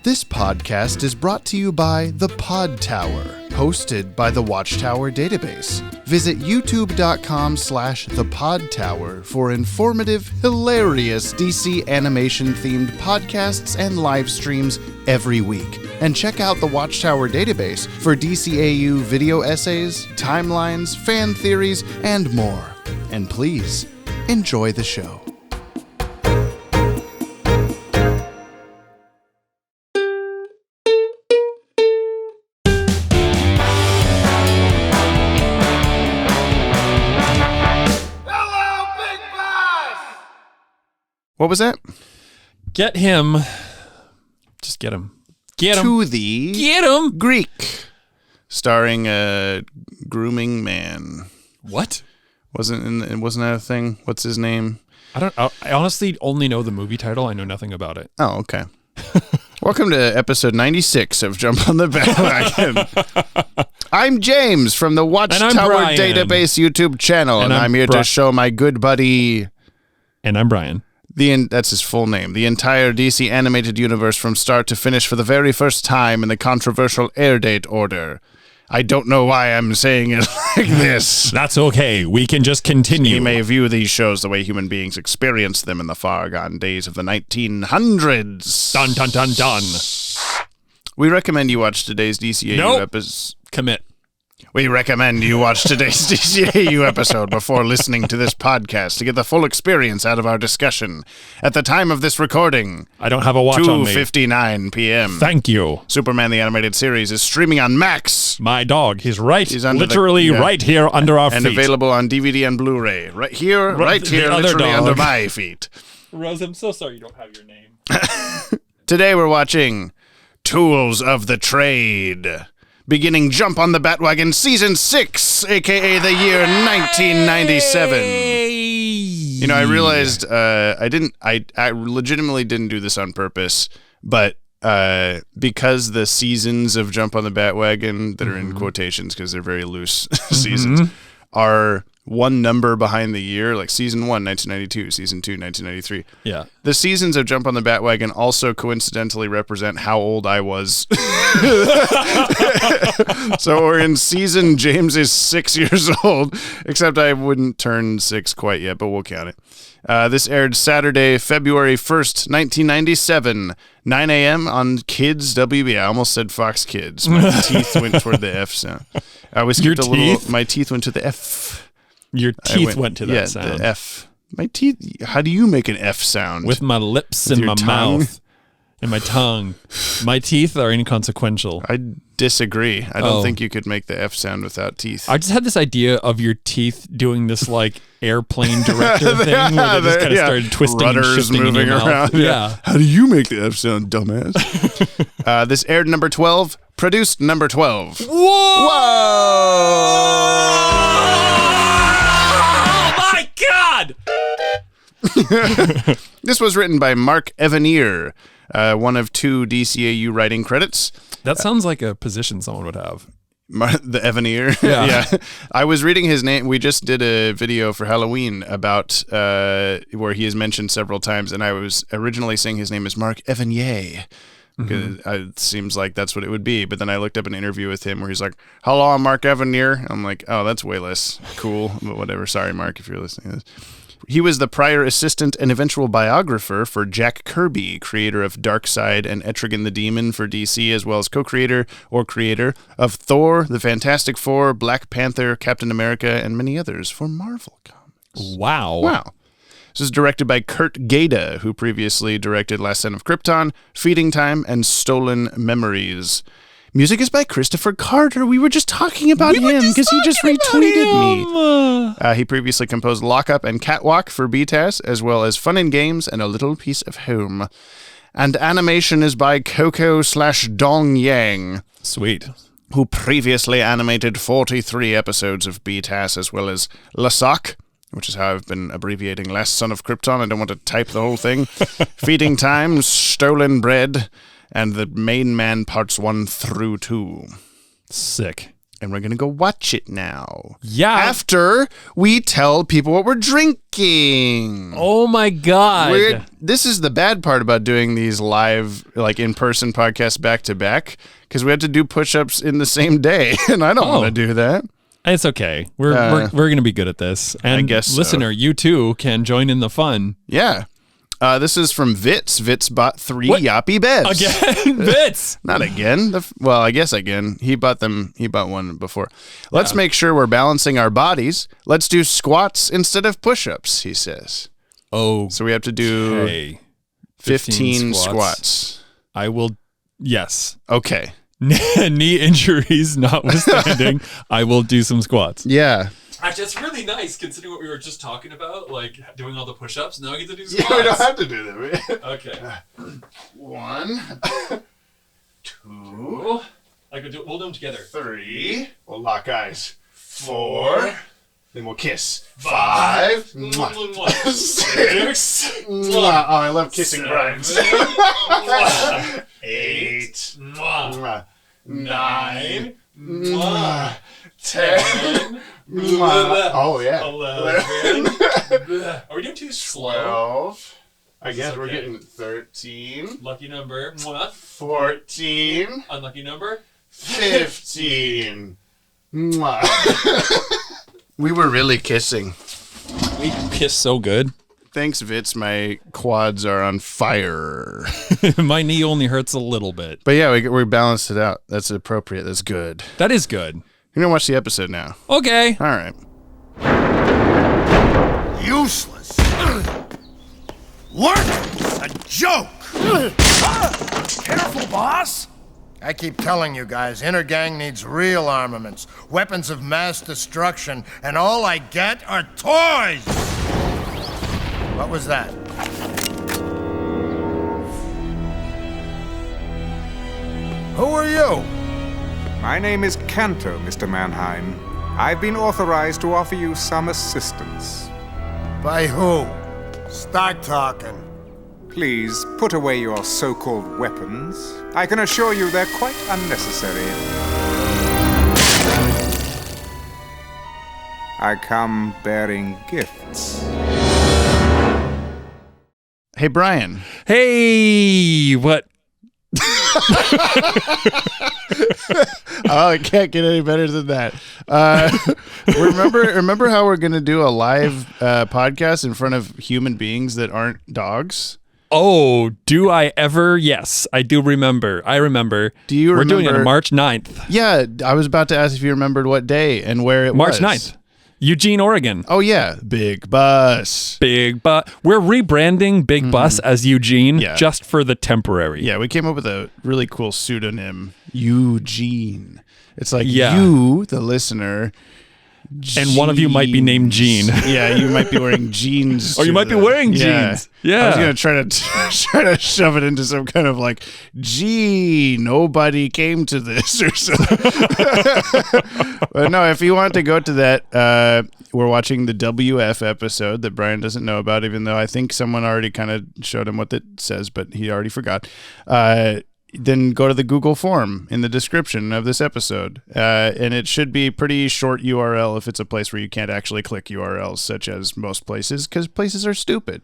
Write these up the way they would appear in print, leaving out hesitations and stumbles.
This podcast is brought to you by the Podtower, hosted by the Watchtower database. Visit youtube.com/thepodtower for informative, hilarious DC animation-themed podcasts and live streams every week. And check out the Watchtower database for DCAU video essays, timelines, fan theories, and more. And please, enjoy the show. What was that? Get him. Just get him. Get him. To the Get him. Greek. Starring a grooming man. What? Wasn't that a thing? What's his name? I honestly only know the movie title. I know nothing about it. Oh, okay. Welcome to episode 96 of Jump on the Bat-Wagon. I'm James from the Watchtower Database YouTube channel, and I'm here to show my good buddy... And I'm Brian. That's his full name. The entire DC animated universe from start to finish for the very first time in the controversial airdate order. I don't know why I'm saying it like this. That's okay. We can just continue. You may view these shows the way human beings experienced them in the far gone days of the 1900s. Dun, dun, dun, dun. We recommend you watch today's DCAU episode. Commit. We recommend you watch today's DCAU episode before listening to this podcast to get the full experience out of our discussion. At the time of this recording, I don't have a watch on me. 2:59 p.m. Thank you. Superman the Animated Series is streaming on Max. My dog, he's right, He's literally right here under our feet. And available on DVD and Blu-ray. Right here, literally under my feet. Rose, I'm so sorry you don't have your name. Today we're watching Tools of the Trade. Beginning Jump on the Bat-Wagon Season 6, a.k.a. the year 1997. You know, I realized I legitimately didn't do this on purpose, but because the seasons of Jump on the Bat-Wagon, that are in quotations because they're very loose seasons, are one number behind the year, like Season 1, 1992, Season 2, 1993. Yeah. The seasons of Jump on the Bat-Wagon also coincidentally represent how old I was. So we're in season James is 6 years old, except I wouldn't turn 6 quite yet, but we'll count it. This aired Saturday, February 1st, 1997, 9 a.m. on Kids WB. I almost said Fox Kids. My teeth went toward the F sound. I skipped a little. My teeth went to the F. Your teeth went to that sound. Yeah, the F. My teeth. How do you make an F sound? With my lips and my mouth and my tongue. My teeth are inconsequential. I disagree. I don't think you could make the F sound without teeth. I just had this idea of your teeth doing this like airplane director thing where they just kind of started twisting rudders and shifting moving in your around. mouth. Yeah. How do you make the F sound, dumbass? This aired number 12, produced number 12. Whoa! God! This was written by Mark Evanier, one of 2 DCAU writing credits. That sounds like a position someone would have. The Evanier? Yeah. I was reading his name. We just did a video for Halloween about where he is mentioned several times, and I was originally saying his name is Mark Evanier. It seems like that's what it would be. But then I looked up an interview with him where he's like, hello, I'm Mark Evanier. I'm like, oh, that's way less cool. But whatever. Sorry, Mark, if you're listening to this. He was the prior assistant and eventual biographer for Jack Kirby, creator of Darkseid and Etrigan the Demon for DC, as well as co-creator or creator of Thor, The Fantastic Four, Black Panther, Captain America, and many others for Marvel Comics. Wow. This is directed by Kurt Gaeda, who previously directed Last Son of Krypton, Feeding Time, and Stolen Memories. Music is by Christopher Carter. We were just talking about him because he just retweeted me. He previously composed Lockup and Catwalk for btas, as well as Fun and Games and A Little Piece of Home. And animation is by Coco/Dong Yang. Sweet. Who previously animated 43 episodes of btas, as well as Lasak, which is how I've been abbreviating Last Son of Krypton. I don't want to type the whole thing. Feeding Time, Stolen Bread, and The Main Man Parts 1 through 2. Sick. And we're going to go watch it now. Yeah. After we tell people what we're drinking. Oh my God. This is the bad part about doing these live, like in-person podcasts back to back, because we have to do push-ups in the same day, and I don't want to do that. It's okay. We're going to be good at this. And I guess listener, you too can join in the fun. Yeah. This is from Vitz. Vitz bought 3 Yoppie beds. Again? Vitz? Not again. Well, I guess again. He bought one before. Let's make sure we're balancing our bodies. Let's do squats instead of push-ups, he says. Oh. So we have to do 15 squats. I will. Yes. Okay. Knee injuries notwithstanding, I will do some squats. Yeah. Actually, it's really nice considering what we were just talking about, like doing all the push-ups. Now I get to do squats. Yeah, we don't have to do that. Okay. 1, 2. We'll do them together. 3. We'll lock eyes. 4. Then we'll kiss. 5. 6. Oh, I love kissing brides. 8. 9. 10. Oh, yeah. 11. Are we doing too slow? 12. I guess we're getting 13. Lucky number. 14. Unlucky number. 15. We were really kissing. We kiss so good. Thanks, Vitz. My quads are on fire. My knee only hurts a little bit. But yeah, we balanced it out. That's appropriate. That's good. That is good. You're going to watch the episode now. Okay. All right. Useless. Worthless. A joke. Careful, boss. I keep telling you guys, Inner Gang needs real armaments, weapons of mass destruction, and all I get are toys! What was that? Who are you? My name is Canto, Mr. Mannheim. I've been authorized to offer you some assistance. By who? Start talking. Please put away your so-called weapons. I can assure you they're quite unnecessary. I come bearing gifts. Hey, Brian. Hey, what? Oh, it can't get any better than that. Remember how we're going to do a live podcast in front of human beings that aren't dogs? Oh, do I ever? Yes, I do remember. I remember. Do you remember? We're doing it on March 9th. Yeah, I was about to ask if you remembered what day and where it was. March 9th. Eugene, Oregon. Oh, yeah. Big Bus. Big Bus. We're rebranding Big Bus as Eugene just for the temporary. Yeah, we came up with a really cool pseudonym, Eugene. It's like you, the listener. And one of you might be named Gene. Yeah, you might be wearing jeans. Or you might be wearing jeans. Yeah. I was going to try to shove it into some kind of like, gee, nobody came to this or something. But no, if you want to go to that, we're watching the WF episode that Brian doesn't know about, even though I think someone already kind of showed him what it says, but he already forgot. Then go to the Google form in the description of this episode. And it should be pretty short URL if it's a place where you can't actually click URLs, such as most places, because places are stupid.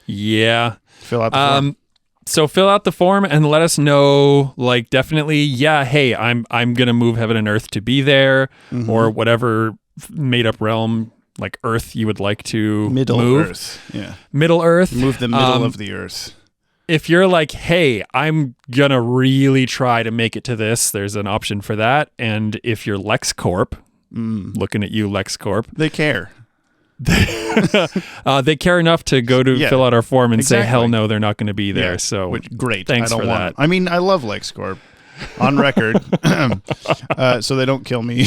Yeah. Fill out the form. So fill out the form and let us know, like, definitely, hey, I'm going to move heaven and earth to be there, or whatever made up realm, like Earth, you would like to Middle move. Earth. Yeah. Middle Earth. Move the middle of the Earth. If you're like, hey, I'm going to really try to make it to this, there's an option for that. And if you're LexCorp, looking at you, LexCorp. They care. They care enough to go to fill out our form and say, hell no, they're not going to be there. Yeah. So great. Thanks for that. I mean, I love LexCorp. On record, so they don't kill me.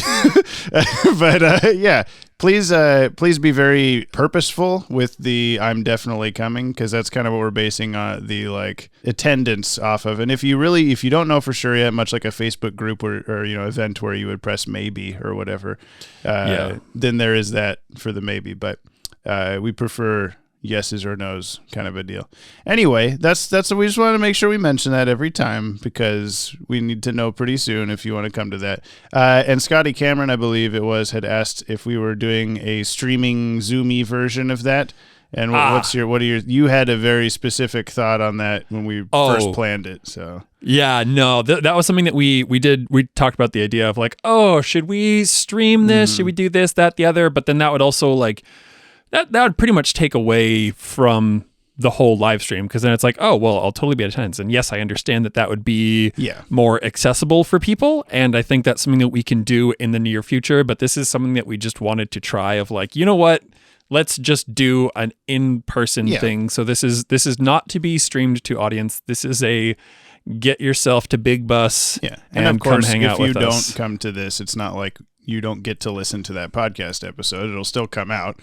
But please be very purposeful with the "I'm definitely coming," because that's kind of what we're basing the like attendance off of. And if you don't know for sure yet, much like a Facebook group or event where you would press maybe or whatever, then there is that for the maybe. But we prefer yeses or nos kind of a deal. Anyway, that's we just want to make sure we mention that every time because we need to know pretty soon if you want to come to that. And Scotty Cameron, I believe it was, had asked if we were doing a streaming Zoomy version of that. And you had a very specific thought on that when we first planned it. So yeah, no, that was something that we did. We talked about the idea of like, oh, should we stream this? Should we do this, that, the other? But then that would also like, that would pretty much take away from the whole live stream because then it's like, oh, well, I'll totally be at attendance. And yes, I understand that would be more accessible for people. And I think that's something that we can do in the near future. But this is something that we just wanted to try of like, you know what? Let's just do an in-person thing. So this is not to be streamed to audience. This is a get yourself to Big Bus and of course, come hang out with us. If you don't come to this, it's not like you don't get to listen to that podcast episode. It'll still come out.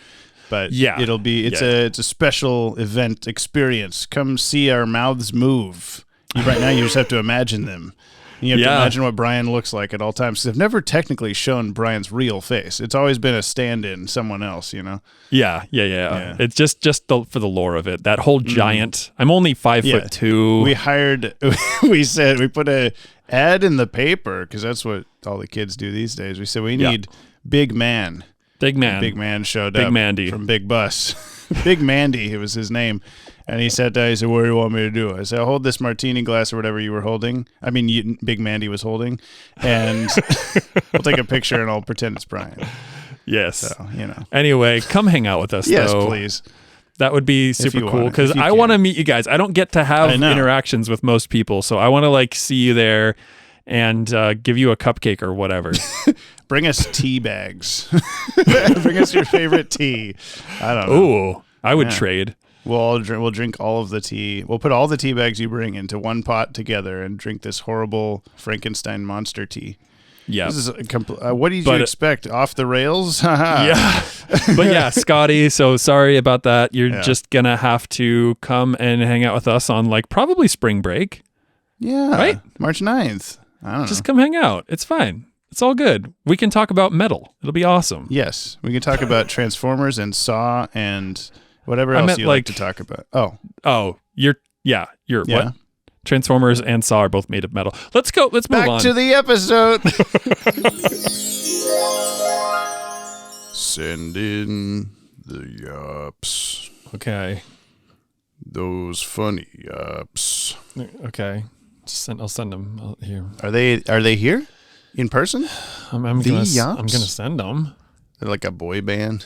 But it'll be it's a special event experience. Come see our mouths move. Right now you just have to imagine them. You have to imagine what Brian looks like at all times. They've never technically shown Brian's real face. It's always been a stand-in, someone else, you know? Yeah. It's just for the lore of it. That whole giant, I'm only 5'2". We put a ad in the paper, because that's what all the kids do these days. We said, we need big man. Big man showed up. Big Mandy. From Big Bus. Big Mandy, it was his name. And he sat down, he said, what do you want me to do? I said, hold this martini glass or whatever you were holding. I mean, Big Mandy was holding. And we'll take a picture and I'll pretend it's Brian. Yes. So, you know. Anyway, come hang out with us, though. Yes, please. That would be super cool because I want to meet you guys. I don't get to have interactions with most people. So I want to like see you there and give you a cupcake or whatever. Bring us tea bags. Bring us your favorite tea. I don't know. Ooh, I would trade. We'll drink all of the tea. We'll put all the tea bags you bring into one pot together and drink this horrible Frankenstein monster tea. Yeah. What did you expect? Off the rails? Yeah. But yeah, Scotty, so sorry about that. You're just going to have to come and hang out with us on like probably spring break. Yeah. Right? March 9th. I don't know. Just come hang out. It's fine. It's all good. We can talk about metal. It'll be awesome. Yes. We can talk about Transformers and Saw and whatever else you like to talk about. You're what? Transformers and Saw are both made of metal. Let's go. Let's move on. Back to the episode. Send in the yaps. Okay. Those funny yaps. Okay. I'll send them here. Are they here in person? I'm gonna send them. They're like a boy band.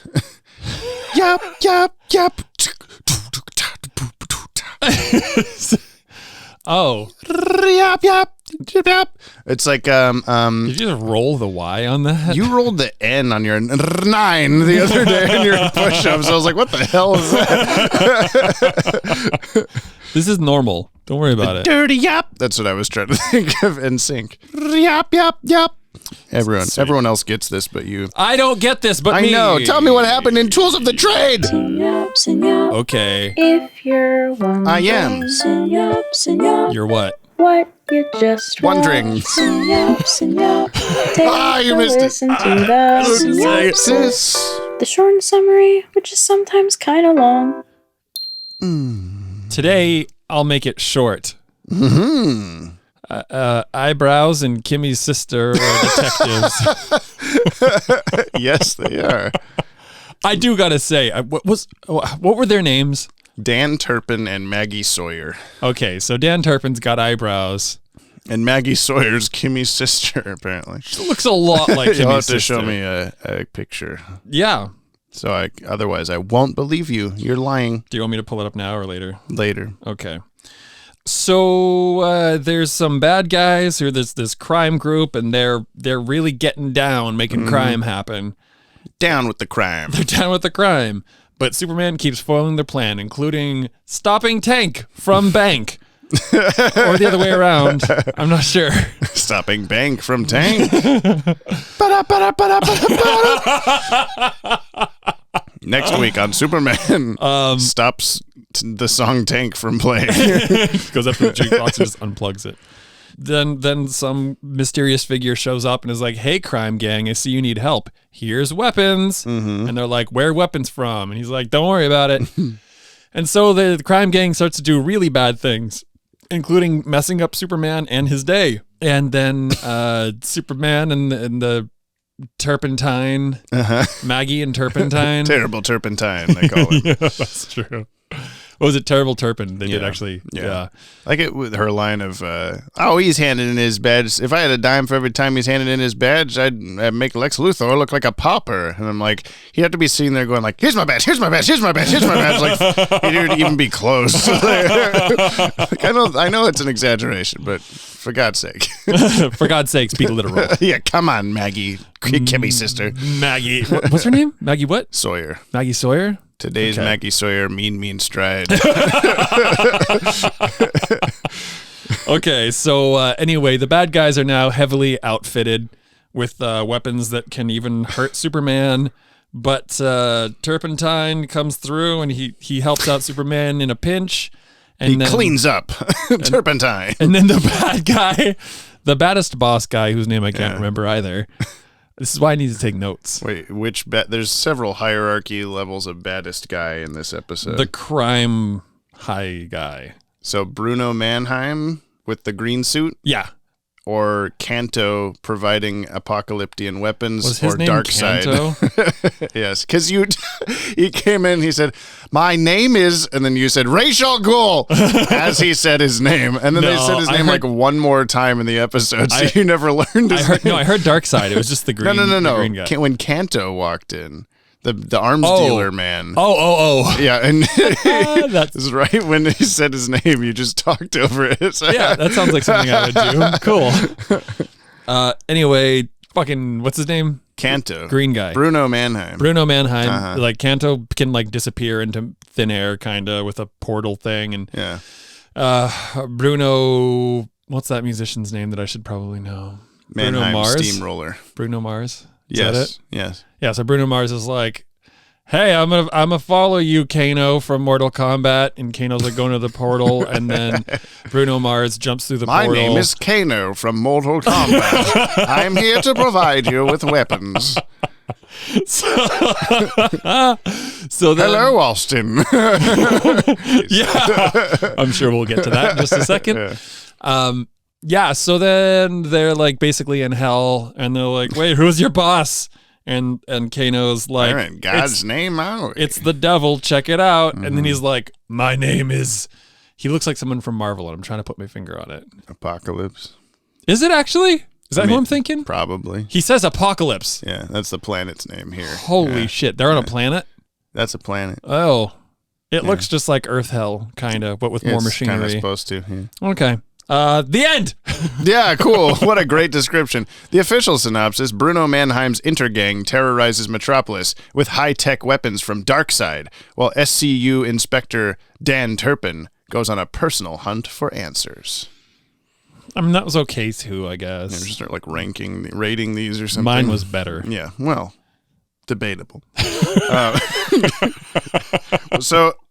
Yap yap yap. Oh. Yap yap yap. It's like Did you just roll the Y on that? You rolled the N on your 9 the other day in your push-ups. I was like, what the hell is that? This is normal. Don't worry about it. Dirty yap. That's what I was trying to think of in sync. Yap yap yap. Everyone else gets this, but you. I don't get this, but me. I know. Tell me what happened in Tools of the Trade. Okay. If you're wondering, I am. You're what? What you just wondering. You missed it. Listen to the synopsis. The short summary, which is sometimes kind of long. Today, I'll make it short. Mm-hmm. Eyebrows and Kimmy's sister are detectives. Yes, they are. I do gotta say, what were their names? Dan Turpin and Maggie Sawyer. Okay, so Dan Turpin's got eyebrows. And Maggie Sawyer's Kimmy's sister, apparently. She looks a lot like Kimmy's sister. You'll have to show me a picture. Yeah. So otherwise I won't believe you. You're lying. Do you want me to pull it up now or later? Later. Okay. So there's some bad guys who there's this crime group and they're really getting down, making crime happen. Down with the crime. They're down with the crime. But Superman keeps foiling their plan, including stopping Tank from Bank. Or the other way around. I'm not sure. Stopping Bank from Tank. Next week on Superman stops the song Tank from playing. Goes up to the jukebox and just unplugs it. Then some mysterious figure shows up and is like, hey, crime gang, I see you need help. Here's weapons. Mm-hmm. And they're like, where are weapons from? And he's like, don't worry about it. And so the crime gang starts to do really bad things, including messing up Superman and his day. And then Superman and the Turpentine, Maggie and Turpentine. Terrible Turpentine, they call it. Yeah, that's true. What was it? Terrible Turpin. They did actually. Yeah. Like it with her line of, he's handing in his badge. If I had a dime for every time he's handed in his badge, I'd make Lex Luthor look like a pauper. And I'm like, he'd have to be sitting there going like, here's my badge, here's my badge, here's my badge, here's my badge. Like, he didn't even be close. Like, I know it's an exaggeration, but for God's sake. For God's sakes, be literal. Yeah, come on, Maggie. Kimmy sister. Maggie. What's her name? Maggie what? Sawyer. Maggie Sawyer? Today's Maggie Sawyer, mean stride. Okay, so anyway, the bad guys are now heavily outfitted with weapons that can even hurt Superman. But Turpentine comes through and he helps out Superman in a pinch. And he cleans up Turpentine. And then the bad guy, the baddest boss guy, whose name I can't remember either. This is why I need to take notes. Wait, there's several hierarchy levels of baddest guy in this episode. The crime high guy. So Bruno Mannheim with the green suit? Yeah. Or Kanto providing apocalyptian weapons, Was his or name Kanto? Darkseid. Yes, because he came in, he said, "My name is," and then you said Ra's al Ghul as he said his name, and then they said his name like one more time in the episode, so you never learned his name. No, I heard Darkseid. It was just the green. No. The green guy. When Kanto walked in. The arms dealer man. Oh. Yeah, and that's right. When he said his name, you just talked over it. Yeah, that sounds like something I would do. Cool. Anyway, fucking, what's his name? Kanto. Green guy. Bruno Mannheim. Like, Kanto can, like, disappear into thin air, kind of, with a portal thing. And Bruno, what's that musician's name that I should probably know? Mannheim Bruno Mars? Steamroller. Bruno Mars? Is Yes. that it? Yes. Yeah, so Bruno Mars is like, hey, I'm gonna follow you, Kano, from Mortal Kombat. And Kano's like going to the portal, and then Bruno Mars jumps through the portal. My name is Kano from Mortal Kombat. I'm here to provide you with weapons. So then, hello, Austin. Yeah, I'm sure we'll get to that in just a second. Yeah, so then they're like basically in hell, and they're like, wait, who's your boss? And Kano's like, in God's name out. It's the devil, check it out. And then he's like, my name is, he looks like someone from Marvel, and I'm trying to put my finger on it. Apocalypse. Is it actually? Is that who I'm thinking? Probably. He says Apocalypse. Yeah, that's the planet's name here. Holy shit, they're on a planet? That's a planet. Oh. It looks just like Earth Hell, kind of, but with more machinery. It's kind of supposed to, yeah. Okay. The end. Yeah, cool. What a great description. The official synopsis: Bruno Mannheim's Intergang terrorizes Metropolis with high-tech weapons from Darkseid, while SCU Inspector Dan Turpin goes on a personal hunt for answers. I mean, that was okay too, I guess. Just start like rating these or something. Mine was better. Yeah, well, debatable.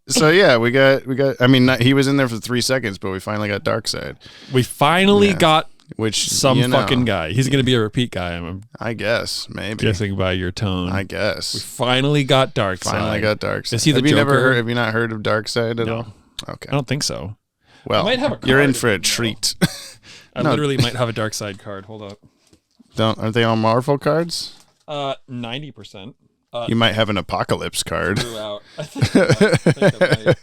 So yeah, we got. I mean, he was in there for 3 seconds, but we finally got Darkseid. We finally got some fucking guy. He's going to be a repeat guy. I guess maybe guessing by your tone. I guess we finally got Darkseid. Is he the Joker? Have you not heard of Darkseid at all? Okay, I don't think so. Well, might have a you're in card for a treat. I literally might have a Darkseid card. Hold up. Aren't they all Marvel cards? 90%. You might have an Apocalypse card. Throughout. I think I might.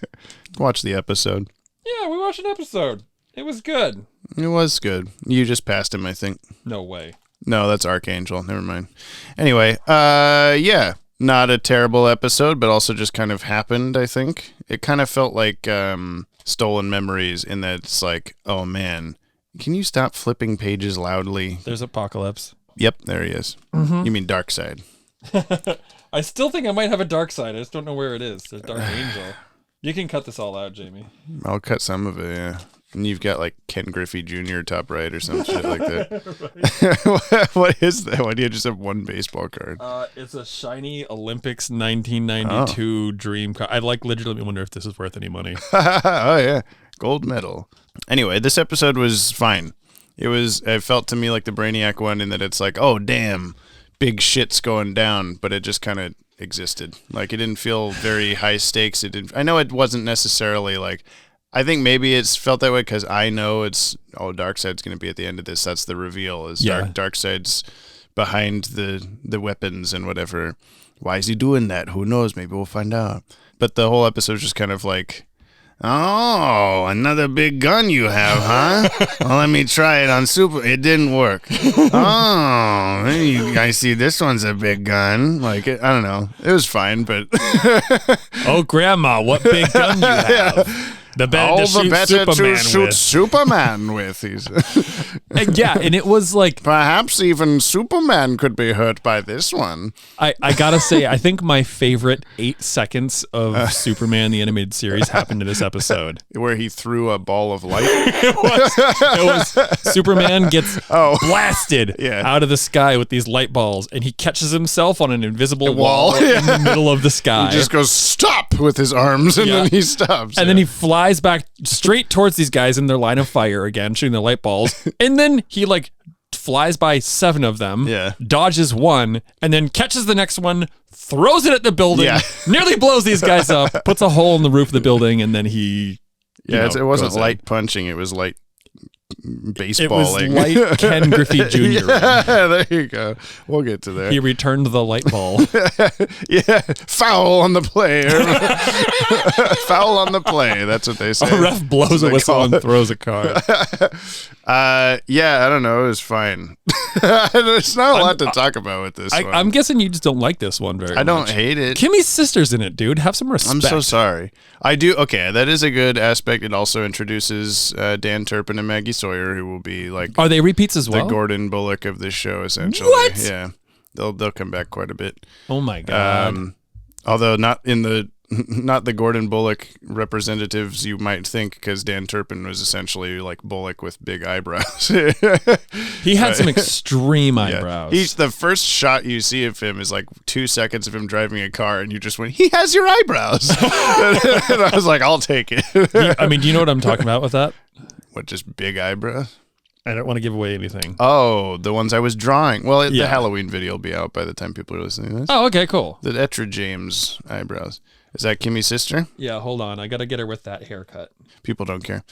Watch the episode. Yeah, we watched an episode. It was good. It was good. You just passed him, I think. No way. No, that's Archangel. Never mind. Anyway, yeah, not a terrible episode, but also just kind of happened, I think. It kind of felt like Stolen Memories in that it's like, oh man, can you stop flipping pages loudly? There's Apocalypse. Yep, there he is. You mean Darkseid. I still think I might have a Darkseid. I just don't know where it is. There's Dark Angel. You can cut this all out, Jamie. I'll cut some of it, yeah. And you've got like Ken Griffey Jr. top right or some shit like that. What is that? Why do you just have one baseball card? It's a shiny Olympics 1992 dream card. I legitimately wonder if this is worth any money. Oh yeah, gold medal. Anyway, this episode was fine. It felt to me like the Brainiac one in that it's like, oh damn, big shit's going down, but it just kind of existed. Like, it didn't feel very high stakes. I know it wasn't necessarily like, I think maybe it's felt that way because I know Darkseid's going to be at the end of this. That's the reveal, is Darkseid's behind the weapons and whatever. Why is he doing that? Who knows? Maybe we'll find out. But the whole episode is just kind of like, oh, another big gun you have, huh? Well, let me try it on Super. It didn't work. Oh, I see this one's a big gun. Like, I don't know. It was fine, but... Oh, Grandma, what big gun you have? The better to shoot Superman with. And it was like... Perhaps even Superman could be hurt by this one. I gotta say, I think my favorite 8 seconds of Superman the Animated Series happened in this episode. Where he threw a ball of light? It was Superman gets blasted out of the sky with these light balls, and he catches himself on an invisible wall in the middle of the sky. He just goes, stop, with his arms, and then he stops. And then he flies back straight towards these guys in their line of fire again, shooting their light balls. And then he like flies by 7 of them, dodges one, and then catches the next one, throws it at the building, nearly blows these guys up, puts a hole in the roof of the building, and then he it wasn't light punching, it was light baseballing. It was light Ken Griffey Jr. Yeah, there you go. We'll get to that. He returned the light ball. Foul on the play. Foul on the play. That's what they say. A ref blows a whistle and throws a card. I don't know. It was fine. There's not a lot to talk about with this one. I'm guessing you just don't like this one very much. I don't hate it. Kimmy's sister's in it, dude. Have some respect. I'm so sorry. I do. Okay, that is a good aspect. It also introduces Dan Turpin and Maggie Sawyer, who will be like... Are they repeats as well? The Gordon Bullock of this show, essentially. What? Yeah. They'll come back quite a bit. Oh my God. Although not the Gordon Bullock representatives you might think, because Dan Turpin was essentially like Bullock with big eyebrows. He had some extreme eyebrows. He's the first shot you see of him is like 2 seconds of him driving a car, and you just went, he has your eyebrows. And I was like, I'll take it. Do you know what I'm talking about with that? What, just big eyebrows? I don't want to give away anything. Oh, the ones I was drawing. Well, the Halloween video will be out by the time people are listening to this. Oh, okay, cool. The Etra James eyebrows. Is that Kimmy's sister? Yeah, hold on. I got to get her with that haircut. People don't care.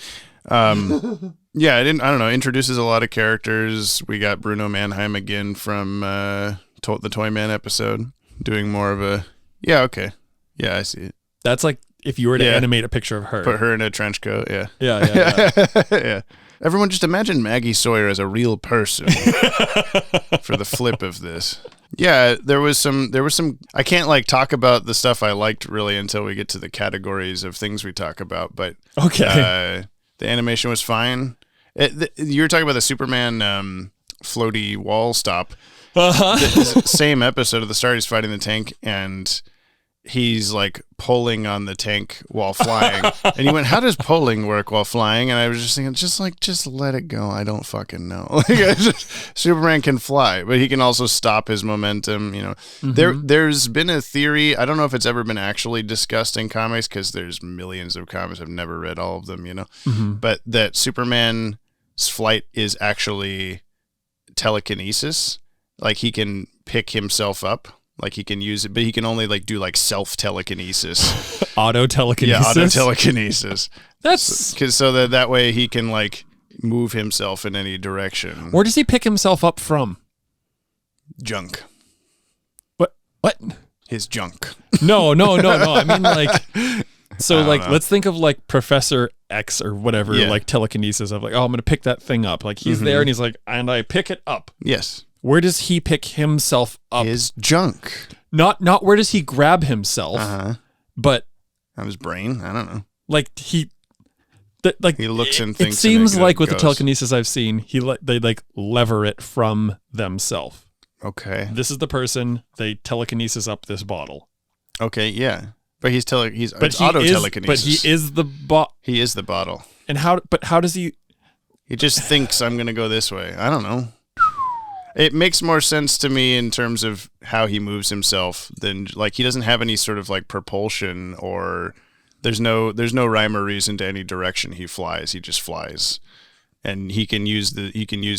I don't know. Introduces a lot of characters. We got Bruno Mannheim again from the Toyman episode, doing more of a... Yeah, okay. Yeah, I see it. That's like if you were to animate a picture of her. Put her in a trench coat, yeah. Yeah. Everyone just imagine Maggie Sawyer as a real person for the flip of this. Yeah, there was some, I can't like talk about the stuff I liked really until we get to the categories of things we talk about, but okay. The animation was fine. You were talking about the Superman floaty wall stop. The same episode at the start, he's fighting the tank and he's like pulling on the tank while flying. And he went, how does pulling work while flying? And I was just thinking, just let it go. I don't fucking know. Superman can fly, but he can also stop his momentum. You know, there's been a theory. I don't know if it's ever been actually discussed in comics because there's millions of comics. I've never read all of them, you know, but that Superman's flight is actually telekinesis. Like he can pick himself up. Like he can use it, but he can only like do like self telekinesis, auto telekinesis. Yeah, auto telekinesis. That's because so that way he can like move himself in any direction. Where does he pick himself up from? Junk. What? His junk. No. I mean like. So like, let's think of like Professor X or whatever, like telekinesis of like, oh, I'm gonna pick that thing up. Like he's there and he's like, and I pick it up. Yes. Where does he pick himself up? His junk. Not where does he grab himself, but on his brain. I don't know. Like he looks and thinks. It seems like with the telekinesis I've seen, they like lever it from themselves. Okay. This is the person. They telekinesis up this bottle. Okay. Yeah. But he's auto telekinesis. But he is the He is the bottle. And how does he? He just thinks I'm gonna go this way. I don't know. It makes more sense to me in terms of how he moves himself than like he doesn't have any sort of like propulsion or there's no rhyme or reason to any direction he flies. He just flies, and he can use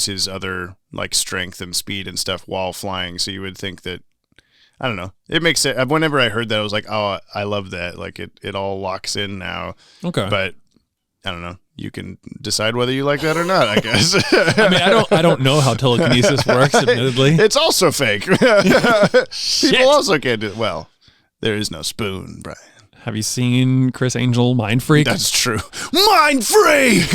his other like strength and speed and stuff while flying. So you would think that I don't know. It makes it. Whenever I heard that, I was like, oh, I love that. Like it all locks in now. Okay. But I don't know. You can decide whether you like that or not, I guess. I mean, I don't know how telekinesis works, admittedly. It's also fake. People also can't do it. Well, there is no spoon, Brian. Have you seen Chris Angel Mind Freak? That's true. Mind Freak!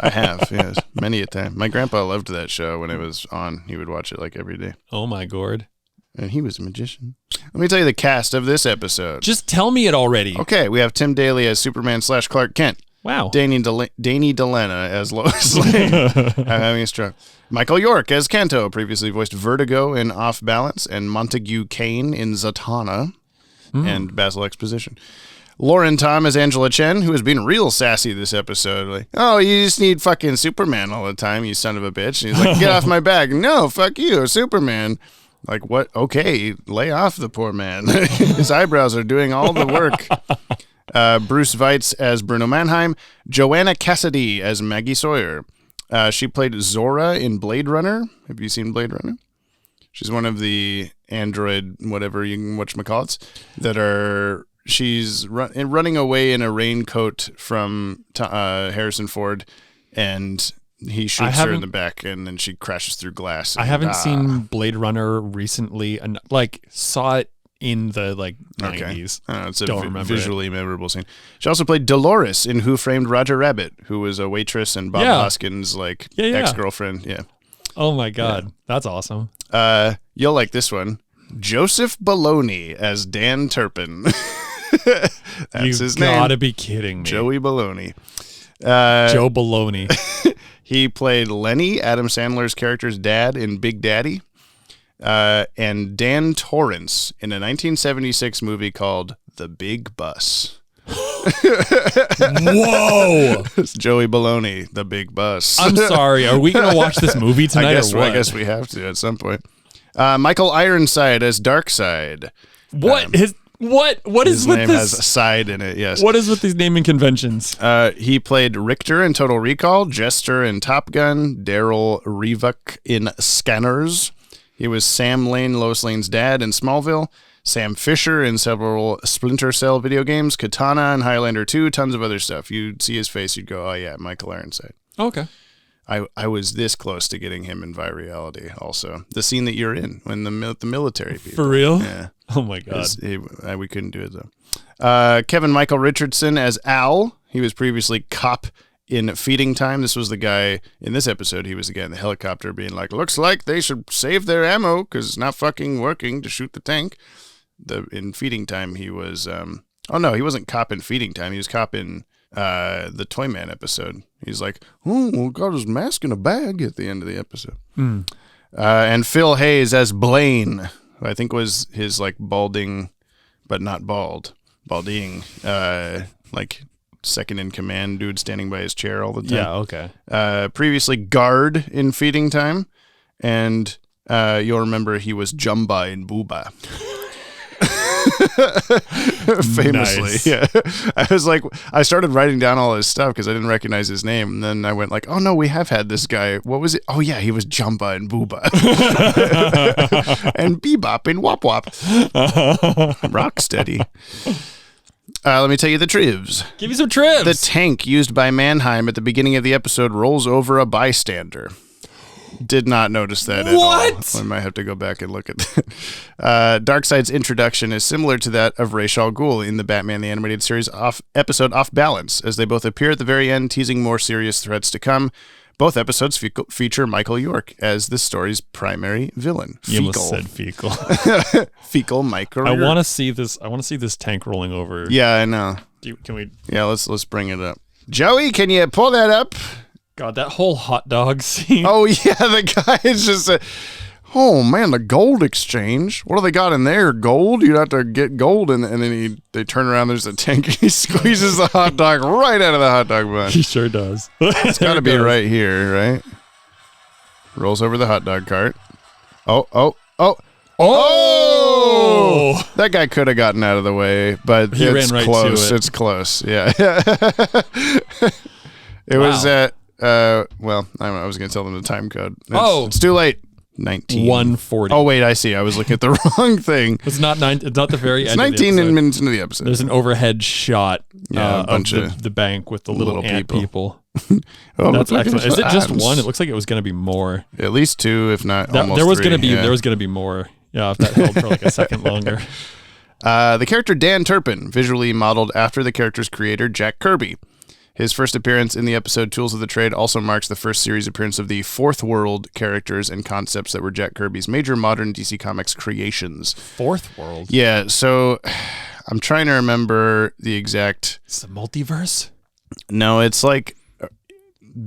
I have, yes. Many a time. My grandpa loved that show when it was on. He would watch it like every day. Oh, my gourd. And he was a magician. Let me tell you the cast of this episode. Just tell me it already. Okay, we have Tim Daly as Superman / Clark Kent. Wow. Danny Delena as Lois Lane. I'm having a stroke. Michael York as Kanto, previously voiced Vertigo in Off Balance, and Montague Kane in Zatanna and Basil Exposition. Lauren Tom as Angela Chen, who has been real sassy this episode. Like, oh, you just need fucking Superman all the time, you son of a bitch. And he's like, get off my back. No, fuck you, Superman. Like, what? Okay, lay off the poor man. His eyebrows are doing all the work. Bruce Weitz as Bruno Mannheim. Joanna Cassidy as Maggie Sawyer. She played Zora in Blade Runner. Have you seen Blade Runner? She's one of the android, whatever you can whatchamacallits, that are... She's running away in a raincoat from Harrison Ford, and he shoots her in the back, and then she crashes through glass. I haven't seen Blade Runner recently, and saw it in the 90s. It's a visually memorable scene. She also played Dolores in Who Framed Roger Rabbit, who was a waitress and Bob Hoskins' ex-girlfriend. Yeah. Oh my God, that's awesome. You'll like this one. Joseph Baloney as Dan Turpin. That's his name. You gotta be kidding me. Joey Baloney. Joe Baloney. He played Lenny, Adam Sandler's character's dad in Big Daddy, and Dan Torrance in a 1976 movie called The Big Bus. Whoa! It's Joey Baloney, The Big Bus. I'm sorry. Are we going to watch this movie tonight or what? I guess we have to at some point. Michael Ironside as Darkseid. What is with his name has a side in it, yes. What is with these naming conventions? He played Richter in Total Recall, Jester in Top Gun, Daryl Revuk in Scanners. He was Sam Lane, Lois Lane's dad in Smallville, Sam Fisher in several Splinter Cell video games, Katana in Highlander 2, tons of other stuff. You'd see his face, you'd go, oh yeah, Michael Ironside. Okay. I was this close to getting him in Vi-Reality also. The scene that you're in when the military people. For real? Yeah. Oh my God. We couldn't do it though. Kevin Michael Richardson as Al. He was previously Cop in Feeding Time. This was the guy in this episode. He was the guy in the helicopter being like, looks like they should save their ammo because it's not fucking working to shoot the tank. In Feeding Time, he was, oh no, he wasn't Cop in Feeding Time. He was Cop in the Toyman episode. He's like, oh, well, got his mask in a bag at the end of the episode. And Phil Hayes as Blaine, who I think was his balding, but not balding, second in command dude standing by his chair all the time. Yeah, okay. Previously Guard in Feeding Time, and you'll remember he was Jumba in Booba. Famously. Nice. Yeah. I started writing down all his stuff because I didn't recognize his name, and then I went like, oh no, we have had this guy. What was it? Oh yeah, he was Jumba and Booba. And Bebop and Wop Wop. Rocksteady. Let me tell you the trivs. Give me some trivs. The tank used by Mannheim at the beginning of the episode rolls over a bystander. Did not notice that at all. I might have to go back and look at that. Darkseid's introduction is similar to that of Ra's al Ghul in the Batman the Animated Series episode Off Balance, as they both appear at the very end, teasing more serious threats to come. Both episodes feature Michael York as the story's primary villain. You almost said fecal. Fecal Michael. I want to see this. I want to see this tank rolling over. Yeah, I know. Can we? Yeah, let's bring it up. Joey, can you pull that up? God, that whole hot dog scene. Oh, yeah, the guy is just oh, man, the gold exchange. What do they got in there? Gold? You'd have to get gold, and then they turn around, there's a tank, and he squeezes the hot dog right out of the hot dog bun. He sure does. It's got to be right here, right? Rolls over the hot dog cart. Oh! That guy could have gotten out of the way, but he ran right close. To it. It's close, yeah. It was at... well, I was going to tell them the time code. It's too late. 1:40. Oh wait, I see. I was looking at the wrong thing. It's not it's not the very It's end. 19 minutes into the episode. There's an overhead shot a bunch of the bank with the little ant people. Oh, That's excellent. Is it just ants. one? It looks like it was going to be more. At least 2, if not almost there was 3. going to be there was going to be more. Yeah, if that held for like a second longer. The character Dan Turpin, visually modeled after the character's creator, Jack Kirby. His first appearance in the episode Tools of the Trade also marks the first series appearance of the Fourth World characters and concepts that were Jack Kirby's major modern DC Comics creations. Fourth World? Yeah, so I'm trying to remember the exact... It's the multiverse? No, it's like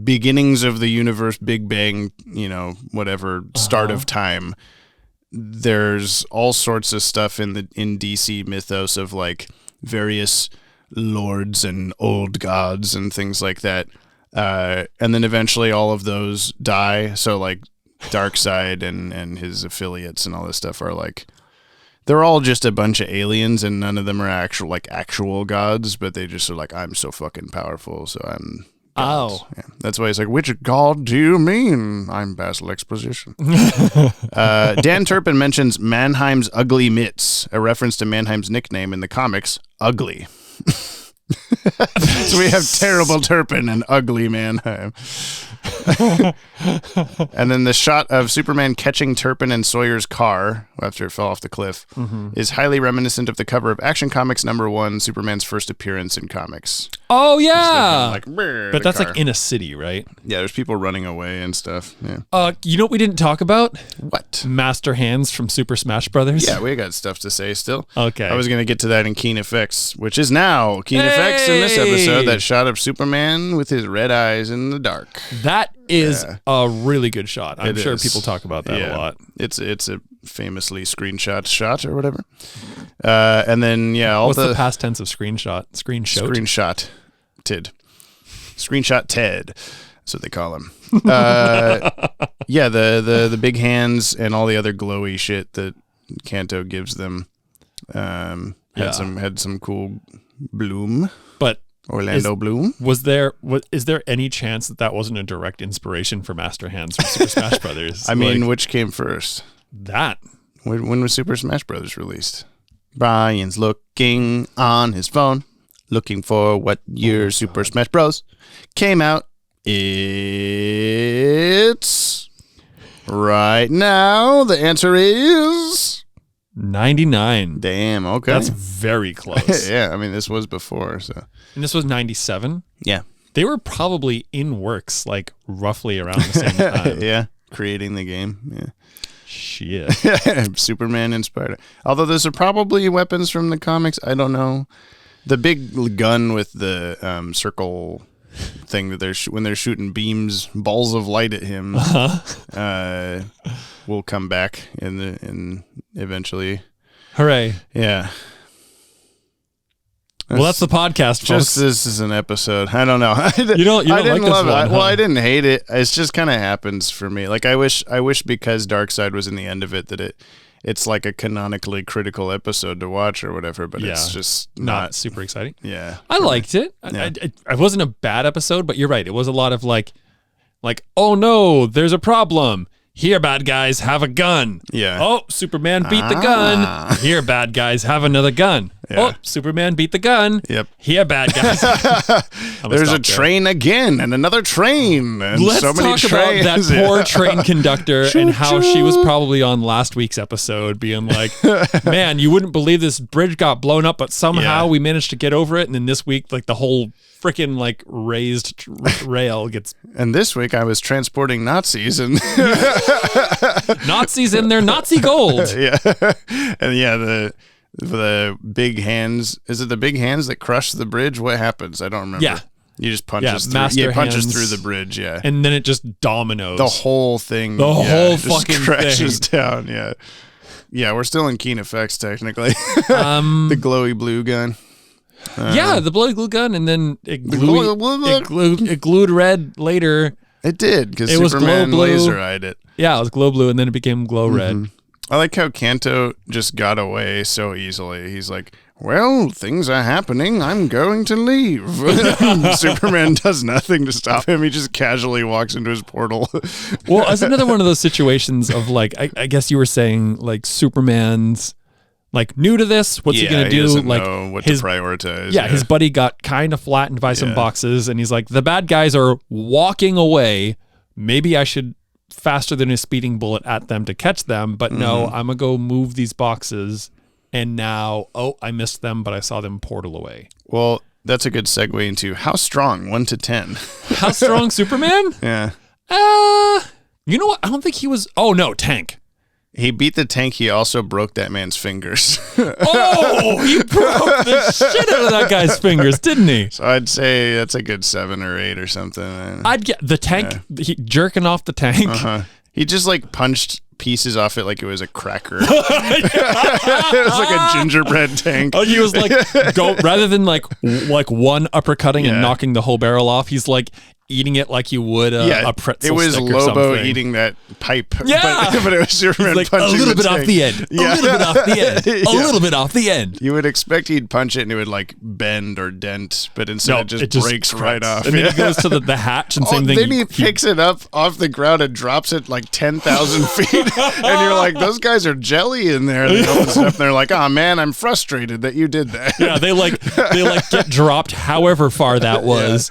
beginnings of the universe, Big Bang, whatever, start of time. There's all sorts of stuff in DC mythos of like various lords and old gods and things like that. And then eventually all of those die. So like Darkseid and his affiliates and all this stuff are like, they're all just a bunch of aliens and none of them are actual gods, but they just are like, I'm so fucking powerful. So I'm gods. Oh. Yeah. That's why he's like, which god do you mean? I'm Basil Exposition. Dan Turpin mentions Mannheim's ugly mitts, a reference to Mannheim's nickname in the comics, Ugly. So we have terrible Turpin and ugly Mannheim. And then the shot of Superman catching Turpin and Sawyer's car after it fell off the cliff is highly reminiscent of the cover of Action Comics #1, Superman's first appearance in comics. Oh, yeah. But That's like in a city, right? Yeah, there's people running away and stuff. Yeah. You know what we didn't talk about? What? Master Hands from Super Smash Brothers. Yeah, we got stuff to say still. Okay. I was going to get to that in Keen Effects, which is now Keen Effects in this episode, that shot of Superman with his red eyes in the dark. That is a really good shot. I'm sure is. people talk about that a lot. It's a famously screenshot shot or whatever. And then, what's the past tense of screenshot? Screenshot. Screenshot Ted. That's what they call him. Yeah, the big hands and all the other glowy shit that Kanto gives them had some cool bloom. But Orlando Bloom. Is there any chance that wasn't a direct inspiration for Master Hands from Super Smash Brothers? I mean, which came first? That. When was Super Smash Brothers released? Brian's looking on his phone, looking for what year Super Smash Bros. Came out. It's right now. The answer is 99. Damn, okay. That's very close. Yeah, I mean, this was before, so. And this was 97? Yeah. They were probably in works, like, roughly around the same time. Yeah, creating the game, yeah. Shit. Superman inspired. Although those are probably weapons from the comics. I don't know. The big gun with the circle thing that when they're shooting balls of light at him, will come back in eventually. Hooray! Yeah. Well, that's the podcast, folks. Just this is an episode. I don't know. You don't I didn't like love this it. one, huh? Well, I didn't hate it. It's just kind of happens for me. Like I wish because Darkseid was in the end of it that it's like a canonically critical episode to watch or whatever. But it's just not super exciting. Yeah, I liked it. Yeah. It wasn't a bad episode, but you're right. It was a lot of like, oh no, there's a problem. Here, bad guys, have a gun. Yeah. Oh, Superman beat the gun. Here, bad guys, have another gun. Yeah. Oh, Superman beat the gun. Yep. Here, bad guys. There's a train again and another train. And Let's so many talk about that poor train conductor and how she was probably on last week's episode being like, man, you wouldn't believe this bridge got blown up, but somehow we managed to get over it. And then this week, like the whole freaking like raised rail gets. And this week I was transporting Nazis and Nazis in their Nazi gold. Yeah. And yeah, the big hands. Is it the big hands that crush the bridge? What happens? I don't remember. Yeah. You just punches through. Master Yeah, punches hands. through the bridge. Yeah. And then it just dominoes. The whole thing. The whole just fucking crashes thing. down. Yeah. Yeah, we're still in Keen Effects technically. The glowy blue gun. Yeah, the bloody glue gun, and then it glued red later. It did because It was Superman glow blue. laser-eyed it. Yeah, it was glow blue, and then it became glow red. I like how Kanto just got away so easily. He's like, well, things are happening. I'm going to leave. Superman does nothing to stop him. He just casually walks into his portal. Well, as another one of those situations of like, I guess you were saying like Superman's like new to this. What's he gonna do? He doesn't like know what to prioritize. Yeah, his buddy got kind of flattened by some boxes, and he's like, the bad guys are walking away. Maybe I should faster than a speeding bullet at them to catch them, but no, I'm gonna go move these boxes. And now, I missed them, but I saw them portal away. Well, that's a good segue into how strong, 1 to 10. How strong Superman? Yeah. You know what? I don't think he was. Oh no, Tank. He beat the Tank. He also broke that man's fingers. Oh, he broke the shit out of that guy's fingers, didn't he? So I'd say that's a good 7 or 8 or something. I'd get the Tank, he jerking off the Tank. He just like punched pieces off it like it was a cracker. It was like a gingerbread tank. Oh, he was like, rather than like one uppercutting and knocking the whole barrel off, he's like eating it like you would a pretzel. It was stick or Lobo something. eating that pipe. Yeah, but it was Superman like punching a little bit tank. off the end. Yeah. A little bit off the end. A little bit off the end. You would expect he'd punch it and it would like bend or dent, but instead it just breaks right off. And then he goes to the hatch and same thing. Then he picks it up off the ground and drops it like 10,000 feet. And you're like, those guys are jelly in there. And they open it up and they're like, oh man, I'm frustrated that you did that. Yeah, they get dropped however far that was.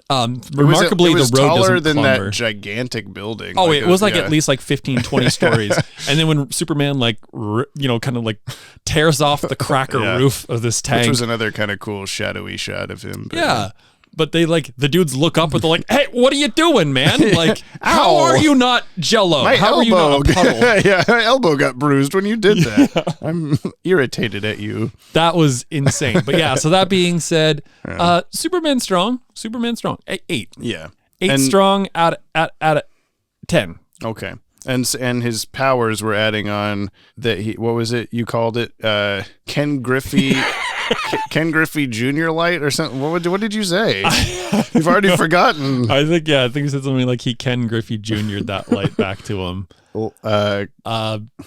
Remarkably, it was the road taller doesn't than clumber. that gigantic building. Oh, it was like at least like 15, 20 stories. And then when Superman kind of like tears off the cracker roof of this tank. Which was another kind of cool shadowy shot of him. But, yeah. But they the dudes look up and they're like, hey, what are you doing, man? Like, how are you not Jell-O? How are you not a puddle? Yeah, my elbow got bruised when you did that. I'm irritated at you. That was insane. But yeah, so that being said, Superman strong. 8. Yeah. 8 strong out of 10. Okay. And his powers were adding on that what was it you called it? Ken Griffey Ken Griffey Jr. light or something. What did you say? You've already forgotten. I think he said something like he Ken Griffey Jr. that light back to him. I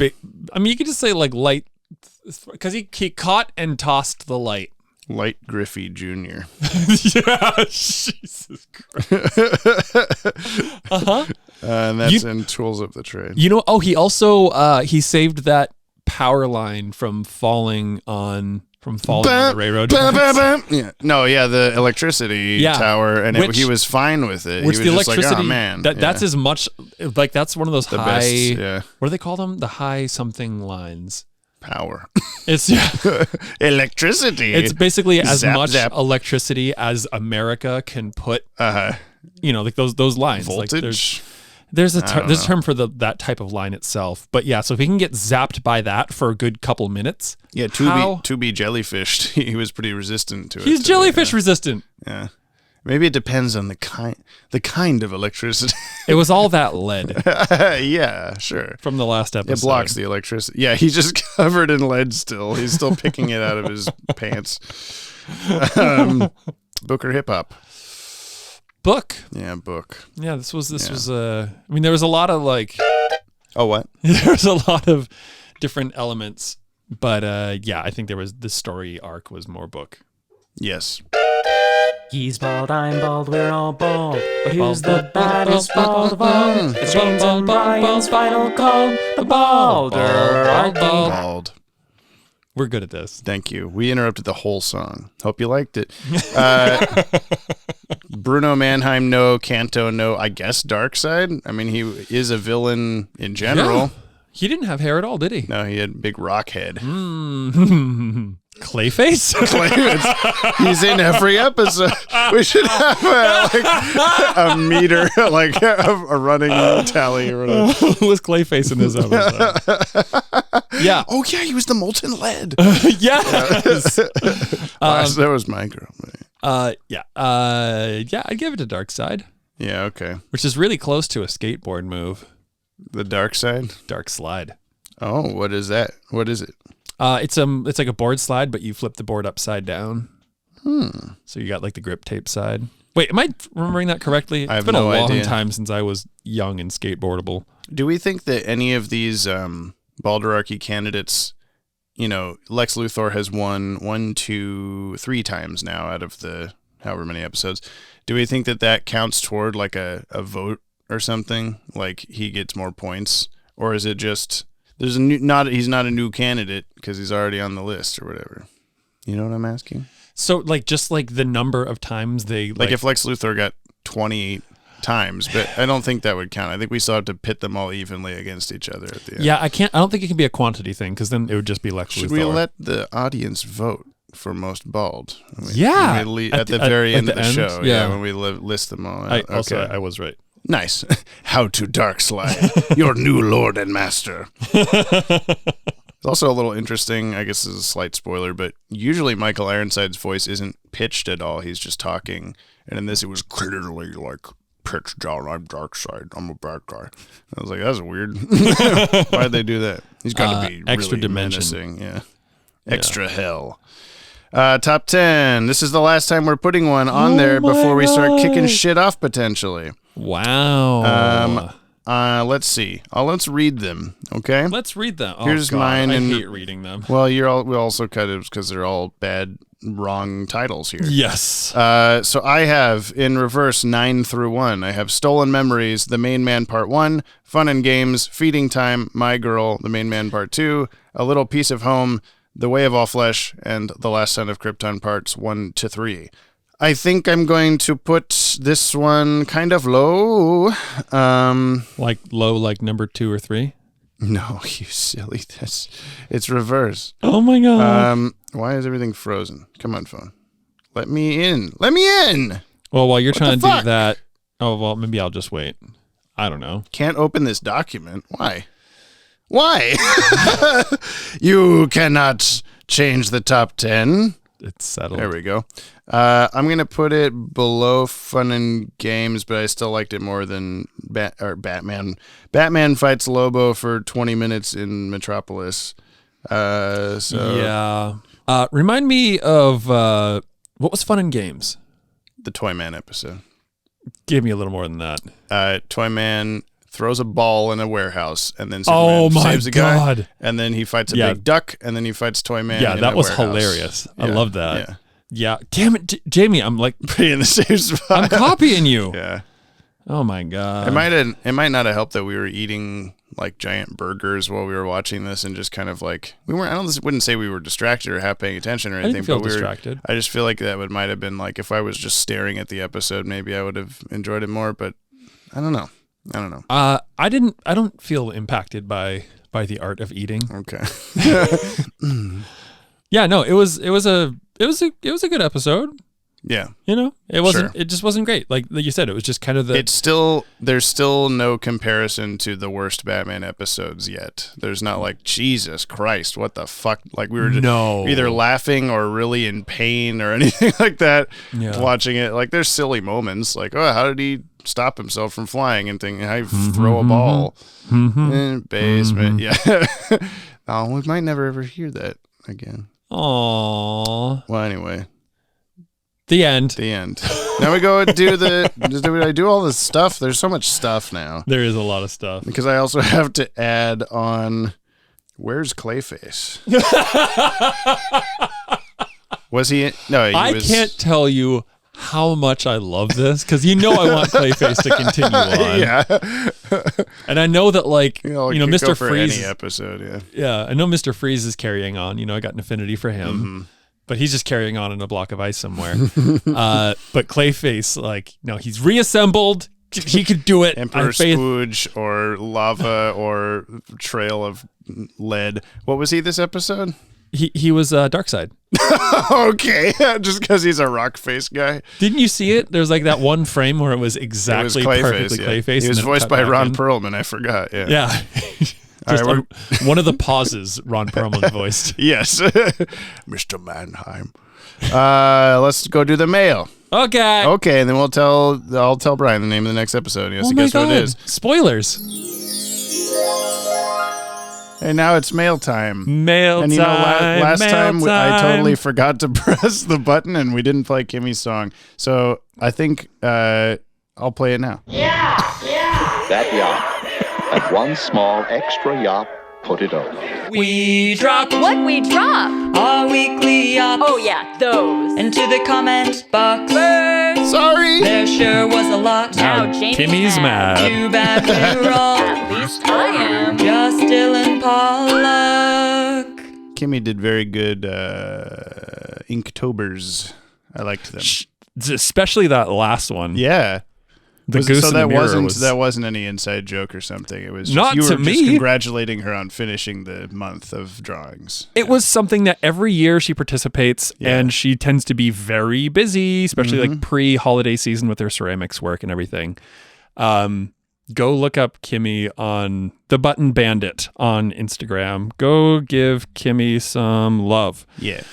mean, you could just say like light because he caught and tossed the light. Light Griffey Jr. Yeah, Jesus Christ. And that's in Tools of the Trade. You know, he also he saved that power line from falling on the railroad. Yeah. No, the electricity tower, and he was fine with it. Which he was the just electricity, like, oh man. That's as much, like that's one of those high, best, what do they call them? The high something lines. Power. It's electricity. It's basically as much zap. electricity as America can put, like those lines. Voltage? Like there's a term for that type of line itself. But yeah, so if he can get zapped by that for a good couple minutes. Yeah, to be jellyfished, he was pretty resistant to it. He's jellyfish resistant. Yeah. Maybe it depends on the kind of electricity. It was all that lead. Yeah, sure. From the last episode. It blocks the electricity. Yeah, he's just covered in lead still. He's still picking it out of his pants. Book or hip hop? Book. Yeah, book. Yeah, this was I mean, there was a lot of like. Oh, what? There was a lot of different elements, but I think the story arc was more book. Yes. He's bald, I'm bald, we're all bald. But who's the baddest bald of all? It's James and Brian's final call. The balder are Bald. We're good at this. Thank you. We interrupted the whole song. Hope you liked it. Bruno Mannheim, no. Kanto, no. I guess Darkseid. I mean, he is a villain in general. Yeah. He didn't have hair at all, did he? No, he had a big rock head. Clayface? He's in every episode. We should have a meter, like a running tally or whatever. Who was Clayface in this episode? Yeah. Oh, yeah, he was the molten lead. Yes. That was my girl. Yeah, I'd give it to Darkseid. Yeah, okay. Which is really close to a skateboard move. The dark side? Dark slide. Oh, what is that? What is it? It's like a board slide, but you flip the board upside down. So you got like the grip tape side. Wait, am I remembering that correctly? It's been a long time since I was young and skateboardable. Do we think that any of these Balderarchy candidates Lex Luthor has won 1, 2, 3 times now out of the however many episodes. Do we think that counts toward like a vote or something? Like he gets more points, or is it just he's not a new candidate because he's already on the list or whatever? You know what I'm asking? So like just like the number of times they like if Lex Luthor got 28 times, but I don't think that would count. I think we still have to pit them all evenly against each other at the end. Yeah, I don't think it can be a quantity thing because then it would just be Lex Luthor. Should we let the audience vote for most bald? Yeah. At the very end of the end? show. Yeah. When we list them all. I was right. Nice. How to dark slide your new lord and master. It's also a little interesting, I guess this is a slight spoiler, but usually Michael Ironside's voice isn't pitched at all. He's just talking. And in this, it was clearly like, pitched down, I'm dark side, I'm a bad guy. I was like, that's weird. Why'd they do that? He's got to be extra really dimension. menacing. Yeah. Extra hell. Top 10. This is the last time we're putting one on there before we start kicking shit off potentially. Wow. Let's see. Let's read them, okay? Let's read them. Oh, Here's God, mine. I and hate reading them. Well, we also cut it because they're all bad, wrong titles here. Yes. So I have, in reverse, 9 through 1. I have Stolen Memories, The Main Man Part 1, Fun and Games, Feeding Time, My Girl, The Main Man Part 2, A Little Piece of Home, The Way of All Flesh, and The Last Son of Krypton Parts 1 to 3. I think I'm going to put this one kind of low. Like low, like number 2 or 3? No, you silly. It's reverse. Oh my God. Why is everything frozen? Come on, phone. Let me in. Let me in. Well, while you're trying to fuck? do that, maybe I'll just wait. I don't know. Can't open this document. Why? You cannot change the top 10. It's settled. There we go. I'm going to put it below Fun and Games, but I still liked it more than Batman. Batman fights Lobo for 20 minutes in Metropolis. Yeah. Remind me of what was Fun and Games? The Toyman episode. Give me a little more than that. Toyman throws a ball in a warehouse, and then Superman saves a guy, and then he fights a big duck, and then he fights Toyman. Yeah, that was warehouse. Hilarious. Yeah. I love that. Yeah. Damn it, Jamie! I'm like in the same spot. I'm copying you. Yeah. Oh my God. It might not have helped that we were eating like giant burgers while we were watching this, and just kind of like we weren't. wouldn't say we were distracted or half paying attention or anything. I didn't feel but distracted. I just feel like that might have been like if I was just staring at the episode, maybe I would have enjoyed it more. But I don't know. I don't feel impacted by the art of eating. Okay. Yeah, no, it was a good episode. Yeah. It wasn't. It just wasn't great. Like you said, it was just kind of there's still no comparison to the worst Batman episodes yet. There's not like Jesus Christ, what the fuck? Like we were just either laughing or really in pain or anything like that. Yeah. Watching it, like there's silly moments, like how did he stop himself from flying and thinking I throw a ball in basement? Yeah. Oh, we might never ever hear that again. Aww. Well, anyway. The end. Now we go and do I do all this stuff? There's so much stuff now. There is a lot of stuff. Because I also have to add on, where's Clayface? Was he? No, I can't tell you how much I love this because I want Clayface to continue on. Yeah. And I know that Mr. Freeze. Any episode, yeah. Yeah, I know Mr. Freeze is carrying on. I got an affinity for him. Mm-hmm. But he's just carrying on in a block of ice somewhere. But Clayface, he's reassembled. He could do it. Emperor Spooge or lava or trail of lead. What was he this episode? He was Darkseid. Okay, just because he's a rock face guy. Didn't you see it? There's like that one frame where it was exactly perfectly Clayface. He was voiced by Ron Perlman. I forgot. Yeah. Yeah. One of the pauses Ron Perlman voiced. Yes. Mr. Mannheim. Let's go do the mail. Okay. Okay, and then I'll tell Brian the name of the next episode. He has to guess what it is. Spoilers. And now it's mail time. Mail and time. Last time I totally forgot to press the button and we didn't play Kimmy's song. So I think I'll play it now. That yacht. And one small extra yacht put it on. We drop What we drop? our weekly ups Oh yeah, those. into the comment box. Sorry. There sure was a lot. Now Jamie's Kimmy's mad. Too bad we're all At least I am. just Dylan Pollock. Kimmy did very good Inktobers. I liked them. Especially that last one. Yeah. The goose So in the that mirror wasn't any inside joke or something. It was just, Not you to were just me. congratulating her on finishing the month of drawings. It was something that every year she participates, Yeah. and she tends to be very busy, especially like pre-holiday season with her ceramics work and everything. Go look up Kimmy on the Button Bandit on Instagram. Go give Kimmy some love. Yeah.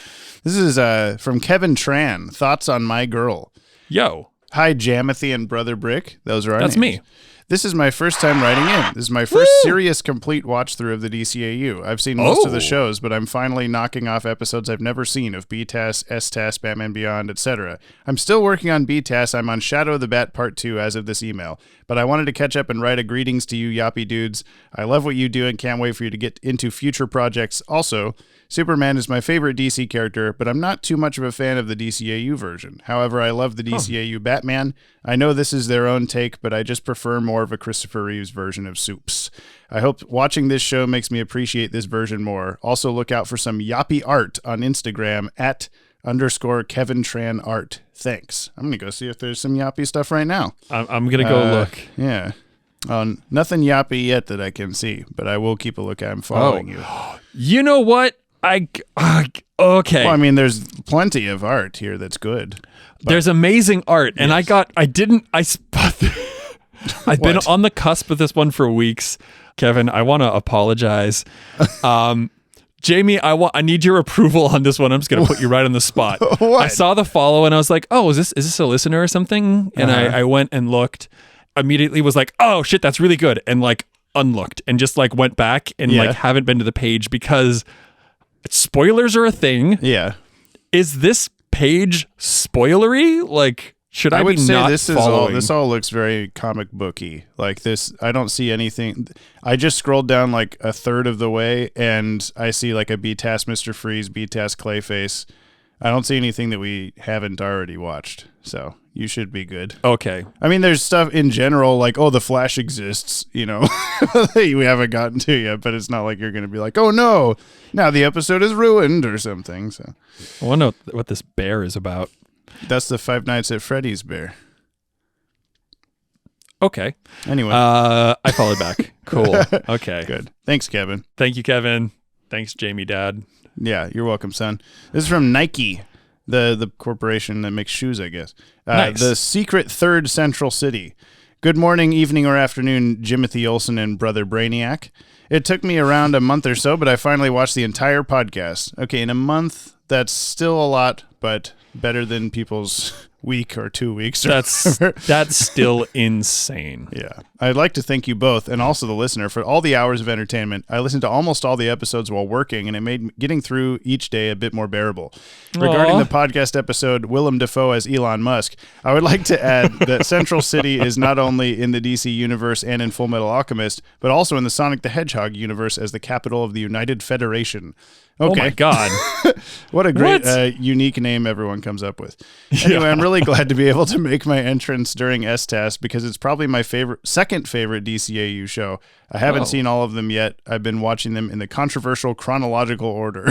This is from Kevin Tran. Thoughts on My Girl. Yo, Hi, Jamathy and Brother Brick. Those are our that's names. me. This is my first time writing in. This is my first serious complete watch through of the DCAU. I've seen most of the shows, but I'm finally knocking off episodes I've never seen of BTAS, STAS, Batman Beyond, etc. I'm still working on BTAS. I'm on Shadow of the Bat Part 2 as of this email, but I wanted to catch up and write a greetings to you Yoppie dudes. I love what you do and can't wait for you to get into future projects. Also, Superman is my favorite DC character, but I'm not too much of a fan of the DCAU version. However, I love the DCAU Batman. I know this is their own take, but I just prefer more of a Christopher Reeves version of Supes. I hope watching this show makes me appreciate this version more. Also, look out for some Yoppie art on Instagram @_Kevin Tran Art. Thanks. I'm going to go see if there's some Yoppie stuff right now. I'm going to go look. Yeah. Nothing Yoppie yet that I can see, but I will keep a look. I'm following you. You know what? Okay. Well, I mean, there's plenty of art here that's good. There's amazing art, and I've been on the cusp of this one for weeks. Kevin, I want to apologize. Jamie, I need your approval on this one. I'm just going to put you right on the spot. What? I saw the follow and I was like, oh, is this a listener or something? And I went and looked, immediately was like, oh shit, that's really good. And like unlooked and just like went back and like haven't been to the page because spoilers are a thing. Yeah. Is this page spoilery? Like, should I would be say not this following? this all looks very comic booky. Like this, I don't see anything. I just scrolled down like a third of the way, and I see like a BTAS Mr. Freeze, BTAS Clayface. I don't see anything that we haven't already watched, so you should be good. Okay. I mean, there's stuff in general like, oh, the Flash exists, you know, that we haven't gotten to yet, but it's not like you're going to be like, oh no, now the episode is ruined or something. So I want to know what this bear is about. that's the Five Nights at Freddy's bear. Okay. Anyway. I followed back. Cool. Okay. Good. Thanks, Kevin. Thank you, Kevin. Thanks, Jamie Dad. Yeah, you're welcome, son. This is from Nike, the corporation that makes shoes, I guess. Nice. The secret third central city. Good morning, evening, or afternoon, Jimothy Olsen and Brother Brainiac. It took me around a month or so, but I finally watched the entire podcast. Okay, in a month, that's still a lot, but better than people's week or 2 weeks. Or That's still insane. Yeah. I'd like to thank you both and also the listener for all the hours of entertainment. I listened to almost all the episodes while working, and it made getting through each day a bit more bearable. Regarding the podcast episode, Willem Dafoe as Elon Musk, I would like to add that Central City is not only in the DC universe and in Full Metal Alchemist, but also in the Sonic the Hedgehog universe as the capital of the United Federation. Okay. Oh my God. What a great unique name everyone comes up with. Anyway, I'm really glad to be able to make my entrance during STAS because it's probably my second favorite DCAU show. I haven't seen all of them yet. I've been watching them in the controversial chronological order.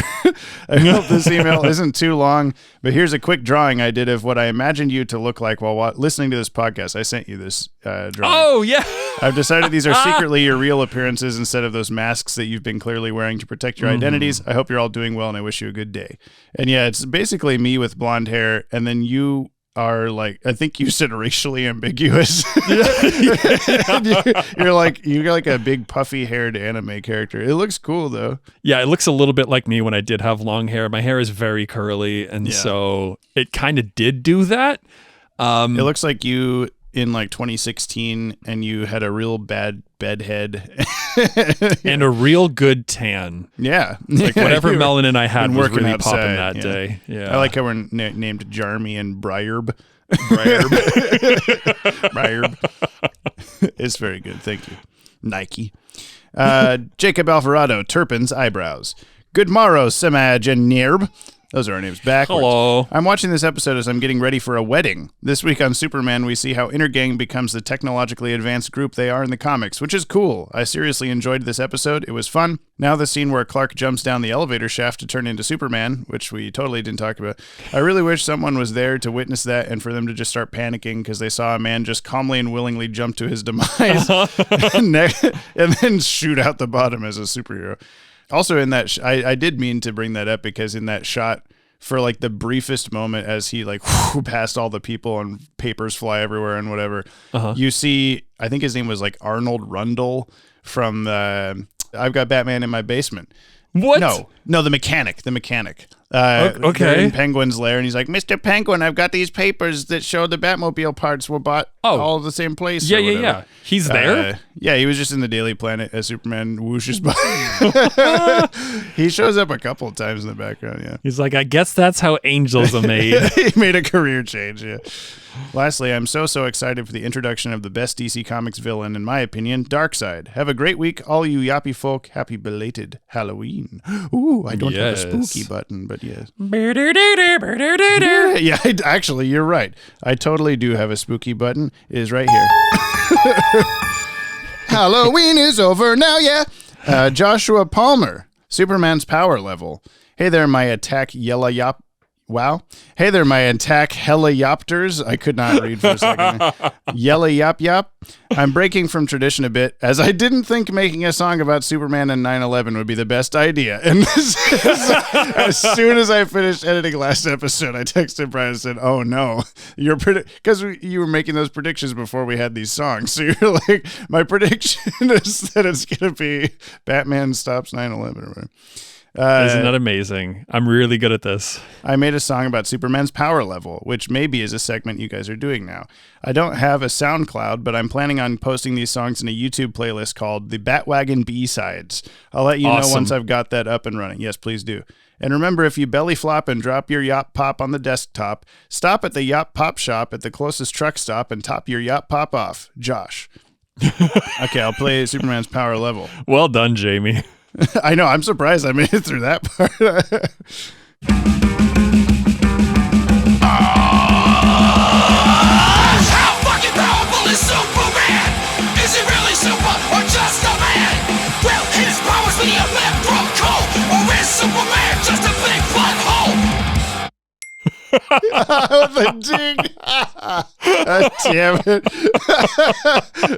I hope this email isn't too long, but here's a quick drawing I did of what I imagined you to look like while listening to this podcast. I sent you this drawing. Oh, yeah. I've decided these are secretly your real appearances instead of those masks that you've been clearly wearing to protect your identities. I hope you're all doing well, and I wish you a good day. And yeah, it's basically me with blonde hair, and then you are like, I think you said racially ambiguous. You're like a big puffy haired anime character. It looks cool though. Yeah, it looks a little bit like me when I did have long hair. My hair is very curly, and so it kind of did do that. It looks like you in like 2016 and you had a real bad bed head and a real good tan. Yeah. Like whatever melanin I had was really outside, popping that day. Yeah. I like how we're named Jarmy and Briarb. Briarb. It's very good. Thank you. Nike. Jacob Alvarado, Turpin's eyebrows. Good morrow, Samaj and Nierb. Those are our names backwards. Hello. I'm watching this episode as I'm getting ready for a wedding. This week on Superman, we see how Intergang becomes the technologically advanced group they are in the comics, which is cool. I seriously enjoyed this episode. It was fun. Now the scene where Clark jumps down the elevator shaft to turn into Superman, which we totally didn't talk about. I really wish someone was there to witness that and for them to just start panicking because they saw a man just calmly and willingly jump to his demise and then shoot out the bottom as a superhero. Also in that, I did mean to bring that up because in that shot, for like the briefest moment as he like past all the people and papers fly everywhere and whatever, you see, I think his name was like Arnold Rundle from I've Got Batman in My Basement. What? No, the mechanic. Okay. They're in Penguin's lair, and he's like, Mr. Penguin, I've got these papers that show the Batmobile parts were bought all the same place. Yeah. He's there? Yeah, he was just in the Daily Planet as Superman whooshes by. He shows up a couple of times in the background, yeah. He's like, I guess that's how angels are made. He made a career change, yeah. Lastly, I'm so excited for the introduction of the best DC Comics villain, in my opinion, Darkseid. Have a great week, all you Yoppie folk. Happy belated Halloween. Ooh, I don't have a spooky button, but yes. Yeah, actually, you're right. I totally do have a spooky button. It is right here. Halloween is over now, yeah. Joshua Palmer, Superman's power level. Hey there, my attack yellow yop. Wow. Hey there, my attack helicopters. I could not read for a second. Yellow yop yop. I'm breaking from tradition a bit, as I didn't think making a song about Superman and 9/11 would be the best idea. And as soon as I finished editing last episode, I texted Brian and said, "Oh no, because you were making those predictions before we had these songs. So you're like, my prediction is that it's gonna be Batman stops 9/11." Isn't that amazing? I'm really good at this. I made a song about Superman's power level, which maybe is a segment you guys are doing now. I don't have a SoundCloud, but I'm planning on posting these songs in a YouTube playlist called the Bat-Wagon B-Sides. I'll let you know once I've got that up and running. Yes, please do. And remember, if you belly flop and drop your Yop Pop on the desktop, stop at the Yop Pop shop at the closest truck stop and top your Yop Pop off. Josh. Okay, I'll play Superman's power level. Well done, Jamie. I know, I'm surprised I made it through that part. How fucking powerful is Superman? Is he really super or just a man? Well, his powers be electrical, or is Superman just a big butthole? The ding. Damn it.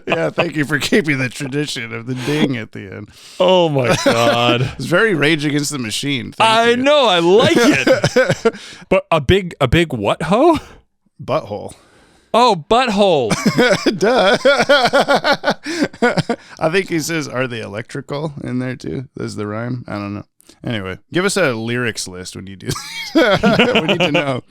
Yeah, thank you for keeping the tradition of the ding at the end. Oh my God. It's very Rage Against the Machine. I know, I like it. But a big what ho? Butthole. Oh, butthole. Duh. I think he says, are they electrical in there too? That's the rhyme. I don't know. Anyway, give us a lyrics list when you do that. We need to know.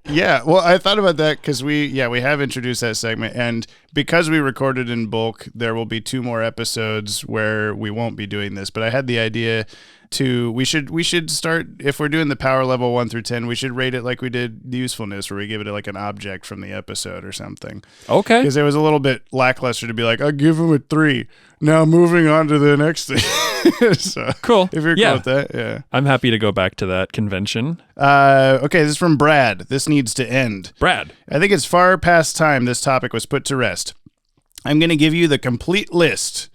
Yeah, well, I thought about that because we have introduced that segment, and because we recorded in bulk, there will be 2 more episodes where we won't be doing this. But I had the idea we should start, if we're doing the power level 1 through 10, we should rate it like we did the usefulness, where we give it like an object from the episode or something. Okay. Because it was a little bit lackluster to be like, I'll give him a 3. Now moving on to the next thing. So, cool. If you're cool with that, yeah. I'm happy to go back to that convention. Okay, this is from Brad. This needs to end. Brad. I think it's far past time this topic was put to rest. I'm going to give you the complete list.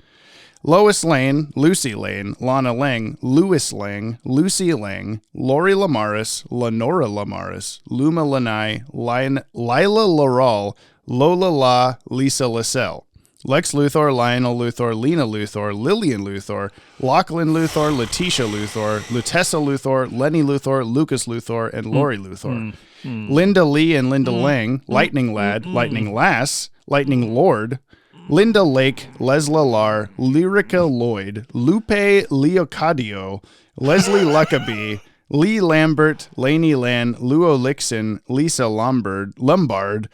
Lois Lane, Lucy Lane, Lana Lang, Louis Lang, Lucy Lang, Lori Lamaris, Lenora Lamaris, Luma Lanai, Lila Laurel, Lola La, Lisa Lascelle. Lex Luthor, Lionel Luthor, Lena Luthor, Lillian Luthor, Lachlan Luthor, Letitia Luthor, Lutessa Luthor, Lenny Luthor, Lucas Luthor, and Lori Luthor. Linda Lee and Linda Lang, Lightning Lad, Lightning Lass, Lightning Lord, Linda Lake, Lesla Lar, Lyrica Lloyd, Lupe Leocadio, Leslie Luckabee, Lee Lambert, Lainey Lan, Luo Lixon, Lisa Lombard,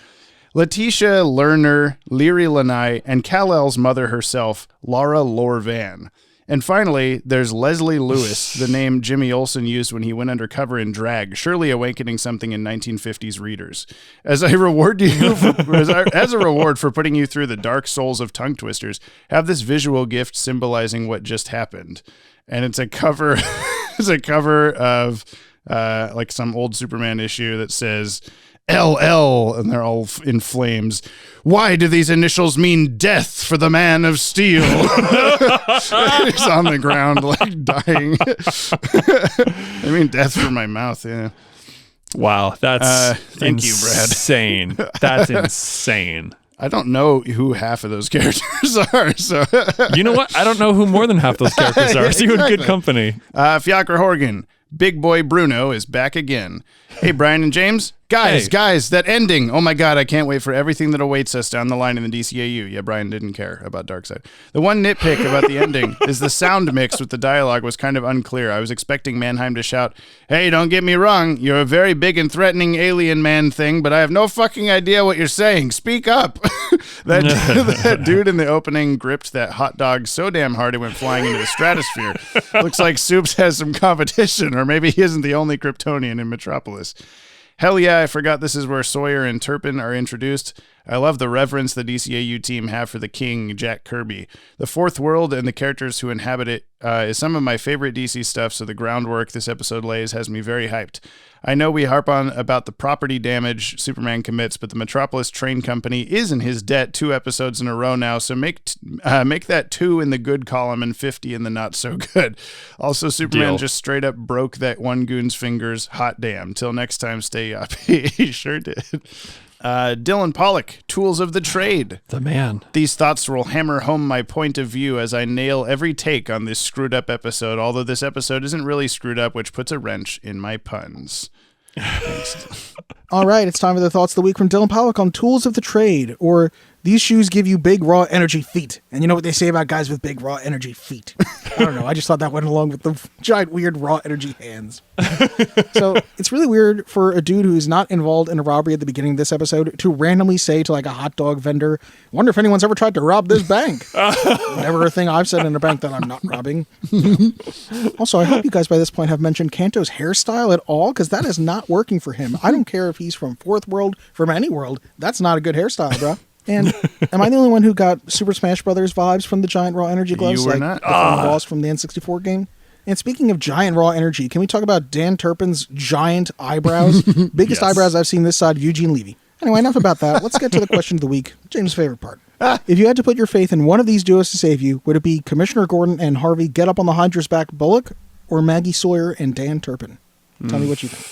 Letitia Lerner, Leary Lanai, and Kal-El's mother herself, Laura Lorvan. And finally, there's Leslie Lewis, the name Jimmy Olsen used when he went undercover in drag, surely awakening something in 1950s readers. As I reward you, as a reward for putting you through the dark souls of tongue twisters, have this visual gift symbolizing what just happened. And it's a cover, of like some old Superman issue that says LL, and they're all in flames. Why do these initials mean death for the man of steel? He's on the ground, like dying. I mean, death for my mouth, yeah. Wow, that's thank you, Brad. Insane. That's insane. I don't know who half of those characters are, so... You know what? I don't know who more than half those characters are, so you're in good company. Fiacre Horgan, Big Boy Bruno is back again. Hey, Brian and James. Guys, that ending. Oh my God, I can't wait for everything that awaits us down the line in the DCAU. Yeah, Brian didn't care about Darkseid. The one nitpick about the ending is the sound mix with the dialogue was kind of unclear. I was expecting Mannheim to shout, "Hey, don't get me wrong, you're a very big and threatening alien man thing, but I have no fucking idea what you're saying. Speak up." that dude in the opening gripped that hot dog so damn hard it went flying into the stratosphere. Looks like Soups has some competition, or maybe he isn't the only Kryptonian in Metropolis. Hell yeah, I forgot this is where Sawyer and Turpin are introduced. I love the reverence the DCAU team have for the king, Jack Kirby. The fourth world and the characters who inhabit it is some of my favorite DC stuff, so the groundwork this episode lays has me very hyped. I know we harp on about the property damage Superman commits, but the Metropolis Train Company is in his debt 2 episodes in a row now, so make that 2 in the good column and 50 in the not so good. Also, Superman just straight up broke that one goon's fingers. Hot damn. Till next time, stay up. He sure did. Dylan Pollock, Tools of the Trade. The man. These thoughts will hammer home my point of view as I nail every take on this screwed up episode, although this episode isn't really screwed up, which puts a wrench in my puns. Thanks. All right, it's time for the thoughts of the week from Dylan Pollock on Tools of the Trade, or these shoes give you big, raw energy feet. And you know what they say about guys with big, raw energy feet? I don't know. I just thought that went along with the giant, weird, raw energy hands. So it's really weird for a dude who is not involved in a robbery at the beginning of this episode to randomly say to like a hot dog vendor, "Wonder if anyone's ever tried to rob this bank." Never a thing I've said in a bank that I'm not robbing. Also, I hope you guys by this point have mentioned Kanto's hairstyle at all, because that is not working for him. I don't care if he's from Fourth World, from any world. That's not a good hairstyle, bro. And am I the only one who got Super Smash Brothers vibes from the giant raw energy gloves? You were like not. The boss from the N64 game? And speaking of giant raw energy, can we talk about Dan Turpin's giant eyebrows? Biggest eyebrows I've seen this side of Eugene Levy. Anyway, enough about that. Let's get to the question of the week. James' favorite part. If you had to put your faith in one of these duos to save you, would it be Commissioner Gordon and Harvey Get Up on the Hydra's Back Bullock, or Maggie Sawyer and Dan Turpin? Tell me what you think.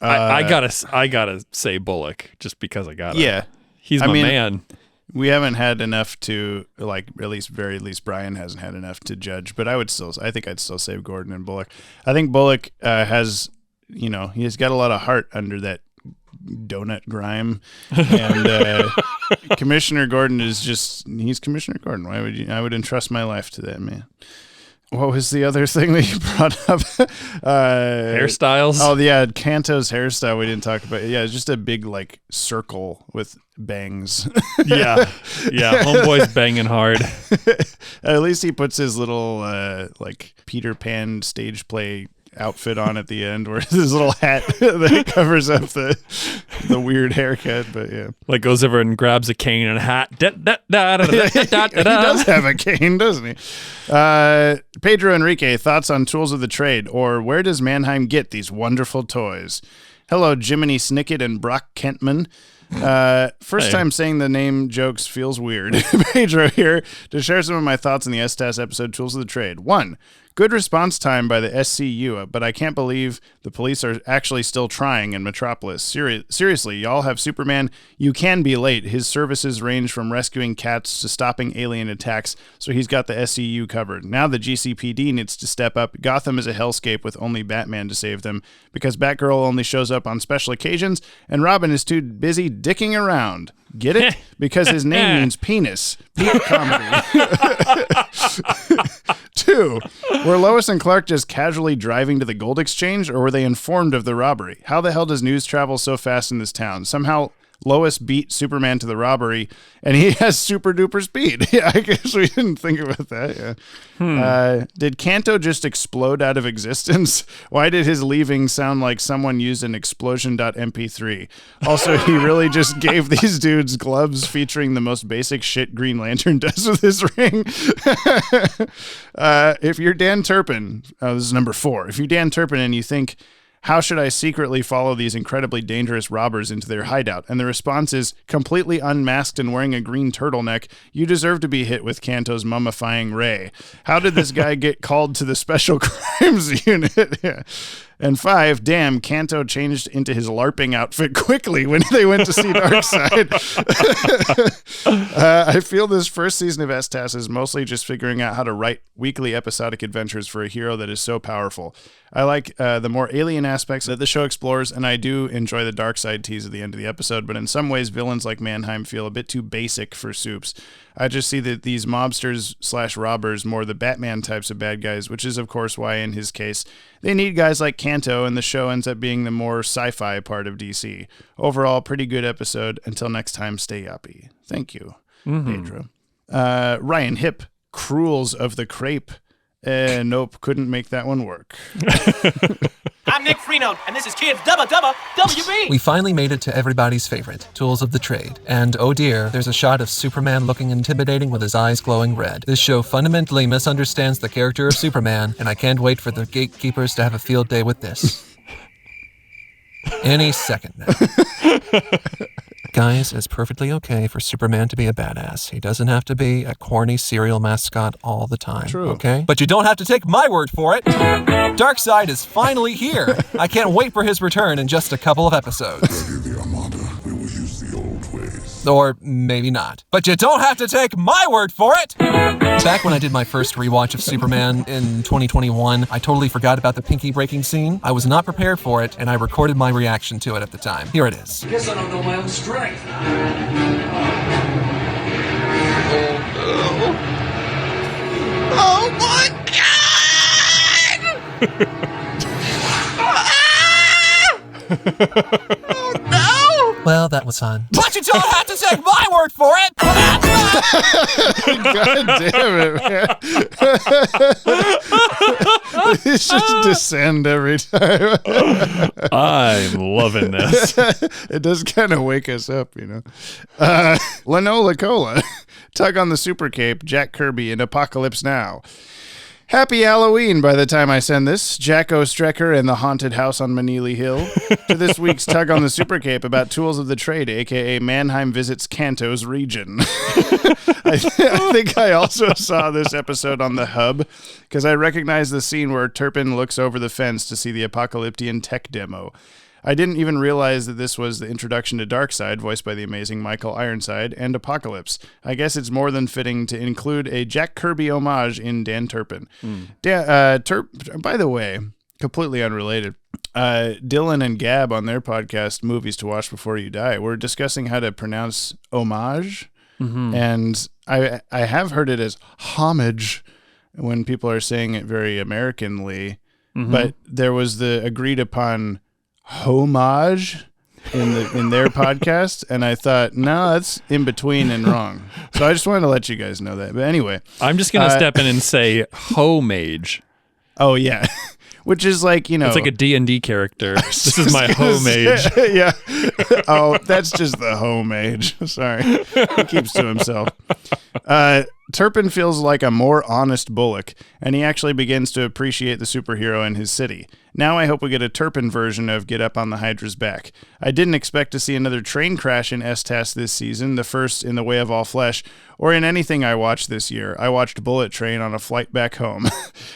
I gotta say Bullock, just because I gotta. Yeah. He's my man. We haven't had enough to, like, at least Brian hasn't had enough to judge, but I think I'd still say Gordon and Bullock. I think Bullock has, he's got a lot of heart under that donut grime, and Commissioner Gordon he's Commissioner Gordon. I would entrust my life to that man. What was the other thing that you brought up? Hairstyles? Oh, yeah, Kanto's hairstyle we didn't talk about. Yeah, it's just a big, like, circle with bangs. Yeah, homeboy's banging hard. At least he puts his little, like, Peter Pan stage play outfit on at the end, where his little hat that covers up the weird haircut. But yeah, like goes over and grabs a cane and a hat. He does have a cane, doesn't he? Pedro Enrique, thoughts on Tools of the Trade, or where does Mannheim get these wonderful toys? Hello, Jiminy Snicket and Brock Kentman. First time saying the name jokes feels weird. Pedro here to share some of my thoughts on the STAS episode Tools of the Trade. 1. Good response time by the SCU, but I can't believe the police are actually still trying in Metropolis. Seriously, y'all have Superman. You can be late. His services range from rescuing cats to stopping alien attacks, so he's got the SCU covered. Now the GCPD needs to step up. Gotham is a hellscape with only Batman to save them, because Batgirl only shows up on special occasions, and Robin is too busy dicking around. Get it? Because his name means penis. Peak comedy. 2. Were Lois and Clark just casually driving to the gold exchange, or were they informed of the robbery? How the hell does news travel so fast in this town? Somehow Lois beat Superman to the robbery, and he has super duper speed. Yeah, I guess we didn't think about that. Yeah. Did Kanto just explode out of existence? Why did his leaving sound like someone used an explosion.mp3? Also, he really just gave these dudes gloves featuring the most basic shit Green Lantern does with his ring. If you're Dan Turpin, this is number 4. If you're Dan Turpin and you think, how should I secretly follow these incredibly dangerous robbers into their hideout? And the response is, completely unmasked and wearing a green turtleneck, you deserve to be hit with Kanto's mummifying ray. How did this guy get called to the Special Crimes Unit? Yeah. And 5, damn, Kanto changed into his LARPing outfit quickly when they went to see Darkseid. I feel this first season of STAS is mostly just figuring out how to write weekly episodic adventures for a hero that is so powerful. I like the more alien aspects that the show explores, and I do enjoy the Darkseid tease at the end of the episode, but in some ways, villains like Mannheim feel a bit too basic for Soups. I just see that these mobsters/robbers more the Batman types of bad guys, which is, of course, why, in his case, they need guys like Kanto, and the show ends up being the more sci-fi part of DC. Overall, pretty good episode. Until next time, stay yoppie. Thank you, Pedro. Ryan Hip, Cruels of the Crepe. Nope, couldn't make that one work. I'm Nick Freenode, and this is Kids Dubba Dubba WB. We finally made it to everybody's favorite, Tools of the Trade. And oh dear, there's a shot of Superman looking intimidating with his eyes glowing red. This show fundamentally misunderstands the character of Superman, and I can't wait for the gatekeepers to have a field day with this. Any second now. Guys, it's perfectly okay for Superman to be a badass. He doesn't have to be a corny cereal mascot all the time. True. Okay? But you don't have to take my word for it. Darkseid is finally here. I can't wait for his return in just a couple of episodes. Ready the Armada. We will use the old ways. Or maybe not. But you don't have to take my word for it! Back when I did my first rewatch of Superman in 2021, I totally forgot about the pinky breaking scene. I was not prepared for it, and I recorded my reaction to it at the time. Here it is. Guess I don't know my own strength. Oh my God! Oh no! Well, that was fun. But you don't have to take my word for it! God damn it, man. These just descend every time. I'm loving this. It does kind of wake us up, you know. Lanola Cola, Tug on the Super Cape, Jack Kirby, and Apocalypse Now. Happy Halloween by the time I send this. Jack O'Strecker and the Haunted House on Manili Hill. To this week's Tug on the Super Cape about Tools of the Trade, a.k.a. Mannheim Visits Kanto's Region. I think I also saw this episode on the Hub because I recognize the scene where Turpin looks over the fence to see the Apocalyptian tech demo. I didn't even realize that this was the introduction to Darkseid, voiced by the amazing Michael Ironside, and Apocalypse. I guess it's more than fitting to include a Jack Kirby homage in Dan Turpin. By the way, completely unrelated, Dylan and Gab on their podcast, Movies to Watch Before You Die, were discussing how to pronounce homage, and I have heard it as homage when people are saying it very Americanly, but there was the agreed upon homage in their podcast, and I thought, no, that's in between and wrong. So I just wanted to let you guys know that. But anyway, I'm just gonna step in and say homage. Oh yeah, which is like, you know, it's like a D&D character. This is my homage. Yeah. Oh, that's just the homage. Sorry, he keeps to himself. Turpin feels like a more honest Bullock, and he actually begins to appreciate the superhero in his city. Now I hope we get a Turpin version of Get Up on the Hydra's Back. I didn't expect to see another train crash in STAS this season, the first in The Way of All Flesh, or in anything I watched this year. I watched Bullet Train on a flight back home.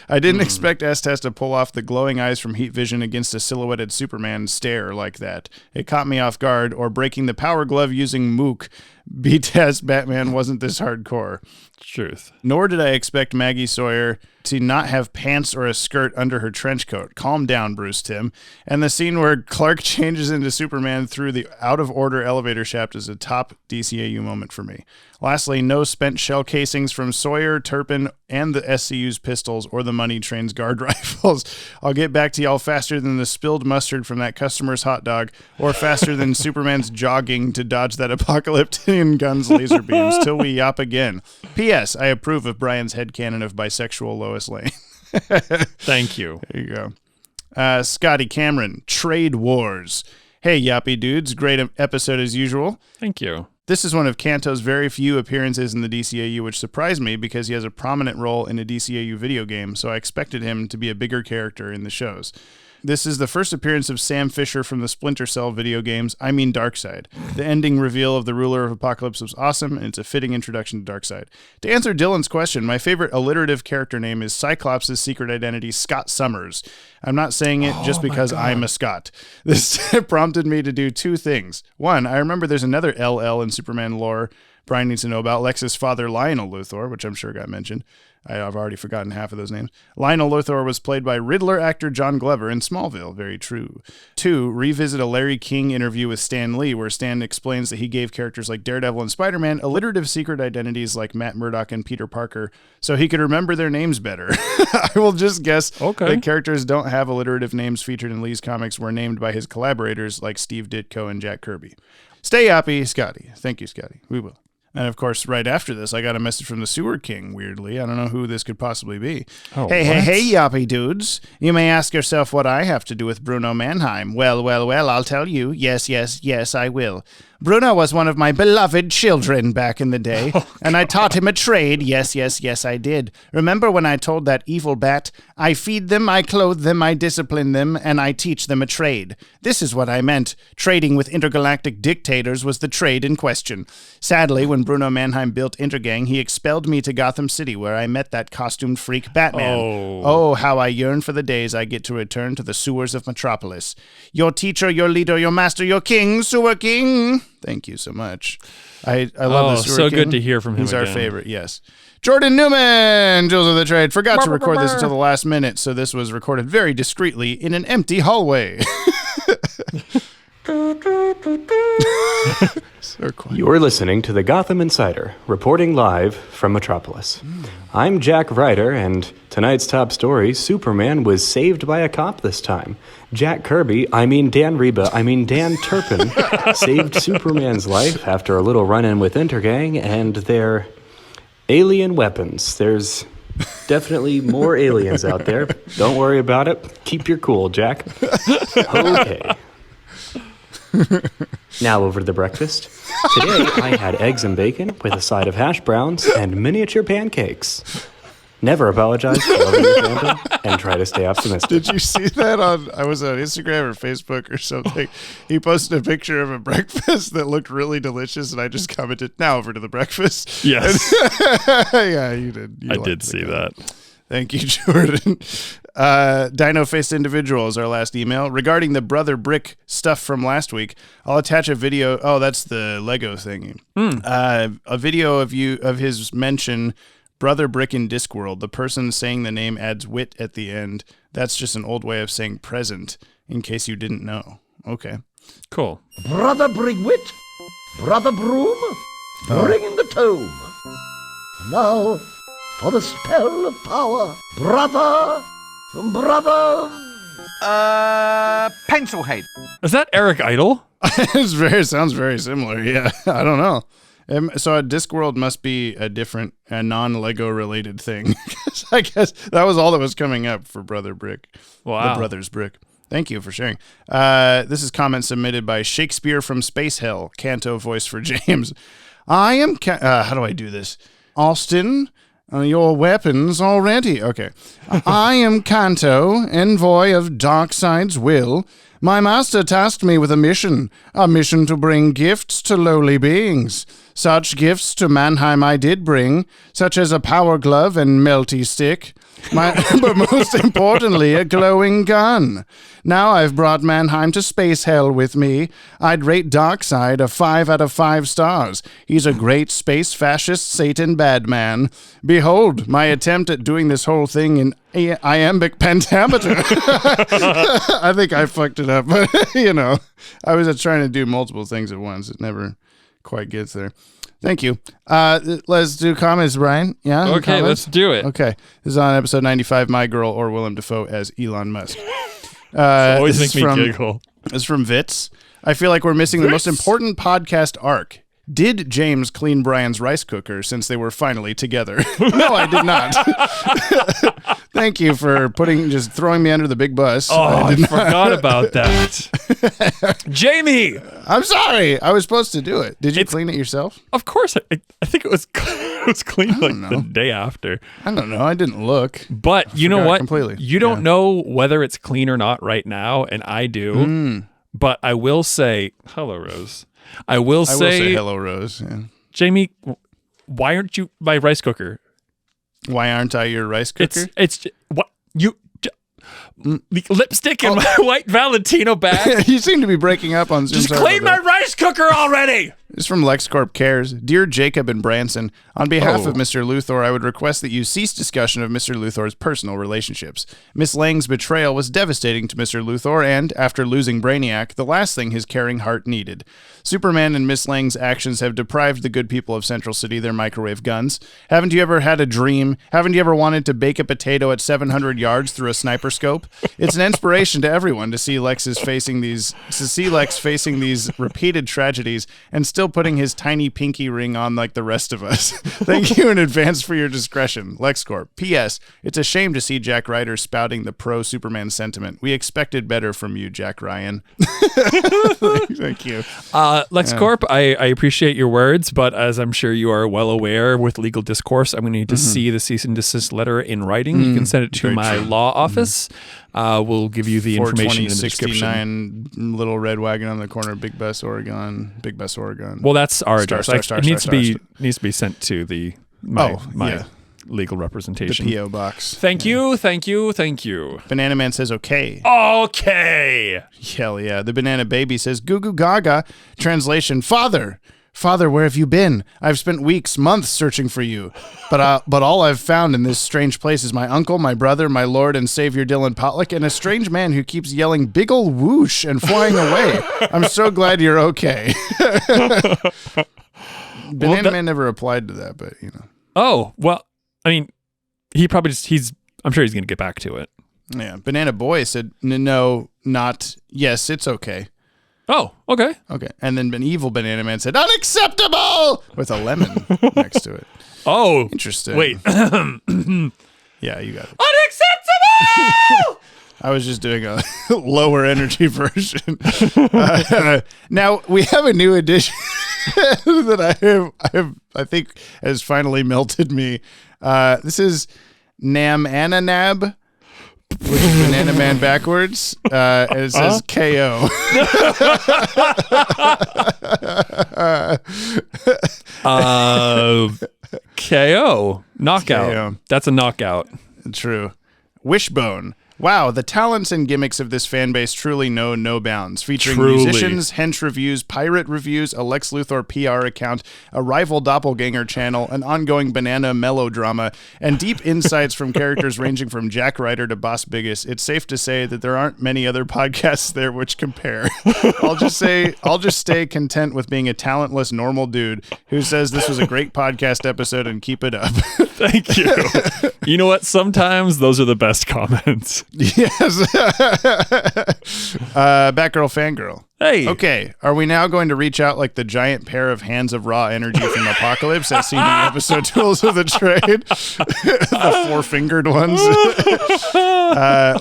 I didn't expect STAS to pull off the glowing eyes from heat vision against a silhouetted Superman stare like that. It caught me off guard, or breaking the power glove using Mook. btas Batman wasn't this hardcore. Truth. Nor did I expect Maggie Sawyer to not have pants or a skirt under her trench coat. Calm down, Bruce Timm. And the scene where Clark changes into Superman through the out-of-order elevator shaft is a top DCAU moment for me. Lastly, no spent shell casings from Sawyer, Turpin, and the SCU's pistols or the money train's guard rifles. I'll get back to y'all faster than the spilled mustard from that customer's hot dog, or faster than Superman's jogging to dodge that apocalyptic gun's laser beams till we yop again. P.S. I approve of Brian's headcanon of bisexual Lois Lane. Thank you. There you go. Scotty Cameron, Trade Wars. Hey, Yoppie dudes. Great episode as usual. Thank you. This is one of Kanto's very few appearances in the DCAU, which surprised me because he has a prominent role in a DCAU video game, so I expected him to be a bigger character in the shows. This is the first appearance of Sam Fisher from the Splinter Cell video games, Darkseid. The ending reveal of the Ruler of Apocalypse was awesome, and it's a fitting introduction to Darkseid. To answer Dylan's question, my favorite alliterative character name is Cyclops' secret identity, Scott Summers. I'm not saying it just because I'm a Scott. This prompted me to do two things. One, I remember there's another LL in Superman lore Brian needs to know about, Lex's father, Lionel Luthor, which I'm sure got mentioned. I've already forgotten half of those names. Lionel Luthor was played by Riddler actor John Glover in Smallville. Very true. 2, revisit a Larry King interview with Stan Lee, where Stan explains that he gave characters like Daredevil and Spider-Man alliterative secret identities like Matt Murdock and Peter Parker, so he could remember their names better. I will just guess that characters don't have alliterative names featured in Lee's comics were named by his collaborators like Steve Ditko and Jack Kirby. Stay happy, Scotty. Thank you, Scotty. We will. And of course, right after this, I got a message from the Sewer King, weirdly. I don't know who this could possibly be. Hey, Yoppie dudes. You may ask yourself what I have to do with Bruno Mannheim. Well, I'll tell you. Yes, I will. Bruno was one of my beloved children back in the day, and I taught him a trade. Yes, I did. Remember when I told that evil bat, I feed them, I clothe them, I discipline them, and I teach them a trade. This is what I meant. Trading with intergalactic dictators was the trade in question. Sadly, when Bruno Mannheim built Intergang, he expelled me to Gotham City, where I met that costumed freak Batman. Oh, how I yearn for the days I get to return to the sewers of Metropolis. Your teacher, your leader, your master, your king, Sewer King. Thank you so much. I love the Sewer so King. Good to hear from him. He's again. our favorite, yes. Jordan Newman, Jules of the Trade, forgot to record this until the last minute, so this was recorded very discreetly in an empty hallway. So quiet. You're listening to the Gotham Insider, reporting live from Metropolis. I'm Jack Ryder, and tonight's top story, Superman was saved by a cop this time. Dan Turpin, saved Superman's life after a little run-in with Intergang and their alien weapons. There's definitely more aliens out there. Don't worry about it. Keep your cool, Jack. Okay. Now over to the breakfast. Today I had eggs and bacon with a side of hash browns and miniature pancakes. Never apologize for loving your fandom and try to stay optimistic. Did you see that I was on Instagram or Facebook or something? He posted a picture of a breakfast that looked really delicious, and I just commented, now over to the breakfast. Yes. Yeah, you did. I did see that. Thank you, Jordan. Dino-faced individual is our last email. Regarding the Brother Brick stuff from last week, I'll attach a video. Oh, that's the Lego thingy. A video of his mention, Brother Brick in Discworld. The person saying the name adds wit at the end. That's just an old way of saying present, in case you didn't know. Okay. Cool. Brother Brigwit, Brother Broom, bring in the tome. Now, for the spell of power, brother, Pencil Head. Is that Eric Idle? It sounds very similar. Yeah, I don't know. So a Discworld must be a non-Lego related thing. I guess that was all that was coming up for Brother Brick. Wow. The Brothers Brick. Thank you for sharing. This is comment submitted by Shakespeare from Space Hell, Canto voice for James. I am... how do I do this? Austin, your weapons all ready. Okay. I am Canto, envoy of Darkseid's will. My master tasked me with a mission to bring gifts to lowly beings. Such gifts to Mannheim I did bring, such as a power glove and melty stick, but most importantly, a glowing gun. Now I've brought Mannheim to space hell with me. I'd rate Darkseid a 5 out of 5 stars. He's a great space fascist Satan bad man. Behold, my attempt at doing this whole thing in iambic pentameter. I think I fucked it up, but I was trying to do multiple things at once. It never quite gets there. Thank you. Let's do comments, Brian. Yeah? Okay, comments? let's do it. Okay. This is on episode 95, My Girl or Willem Dafoe as Elon Musk. Always make me giggle. This is from Vitz. I feel like we're missing the most important podcast arc. Did James clean Brian's rice cooker since they were finally together? No, I did not. Thank you for just throwing me under the big bus. Oh, I forgot about that. Jamie! I'm sorry. I was supposed to do it. Did you clean it yourself? Of course. I think it was clean the day after. I don't know. I didn't look. But you know what? Completely. You don't know whether it's clean or not right now, and I do. But I will say, hello, Rose. I will say hello, Rose. Yeah. Jamie, why aren't you my rice cooker? Why aren't I your rice cooker? It's what you lipstick in my white Valentino bag. You seem to be breaking up on Zoom. Just clean my rice cooker already. This is from LexCorp Cares. Dear Jacob and Branson, on behalf of Mr. Luthor, I would request that you cease discussion of Mr. Luthor's personal relationships. Miss Lang's betrayal was devastating to Mr. Luthor, and, after losing Brainiac, the last thing his caring heart needed. Superman and Miss Lang's actions have deprived the good people of Central City their microwave guns. Haven't you ever had a dream? Haven't you ever wanted to bake a potato at 700 yards through a sniper scope? It's an inspiration to everyone to see Lex facing these repeated tragedies and still putting his tiny pinky ring on like the rest of us. Thank you in advance for your discretion. LexCorp. P.S. It's a shame to see Jack Ryder spouting the pro-Superman sentiment. We expected better from you, Jack Ryan. Thank you. LexCorp, I appreciate your words, but as I'm sure you are well aware with legal discourse, I'm going to need to see the cease and desist letter in writing. You can send it to my law office. We'll give you the information in the description. 69 Little Red Wagon on the corner of Big Bus, Oregon. Well, that's our address. It needs to be sent to my legal representation. The P.O. box. Thank you. Banana Man says okay. Okay. Hell yeah. The Banana Baby says goo goo gaga. Translation: Father, where have you been? I've spent weeks, months searching for you. But all I've found in this strange place is my uncle, my brother, my Lord and Savior Dylan Potluck, and a strange man who keeps yelling big ol' whoosh and flying away. I'm so glad you're okay. Banana Man never applied to that, but you know. Oh, well, I mean, I'm sure he's going to get back to it. Yeah. Banana Boy said, no, not, yes, it's okay. Oh, okay. Okay. And then an evil Banana Man said, unacceptable! With a lemon next to it. Oh. Interesting. Wait. Yeah, you got it. Unacceptable! I was just doing a lower energy version. Now, we have a new addition that I think has finally melted me. This is Nam Ananab, which is Banana Man backwards, and it says KO. KO. Knockout. KO. That's a knockout. True. Wishbone. Wow, the talents and gimmicks of this fan base truly know no bounds. Featuring musicians, hench reviews, pirate reviews, a Lex Luthor PR account, a rival doppelganger channel, an ongoing banana melodrama, and deep insights from characters ranging from Jack Ryder to Boss Biggest. It's safe to say that there aren't many other podcasts there which compare. I'll just stay content with being a talentless normal dude who says this was a great podcast episode and keep it up. Thank you. You know what? Sometimes those are the best comments. Yes. Batgirl Fangirl. Hey. Okay. Are we now going to reach out like the giant pair of hands of raw energy from Apocalypse as seen in episode Tools of the Trade? The four-fingered ones.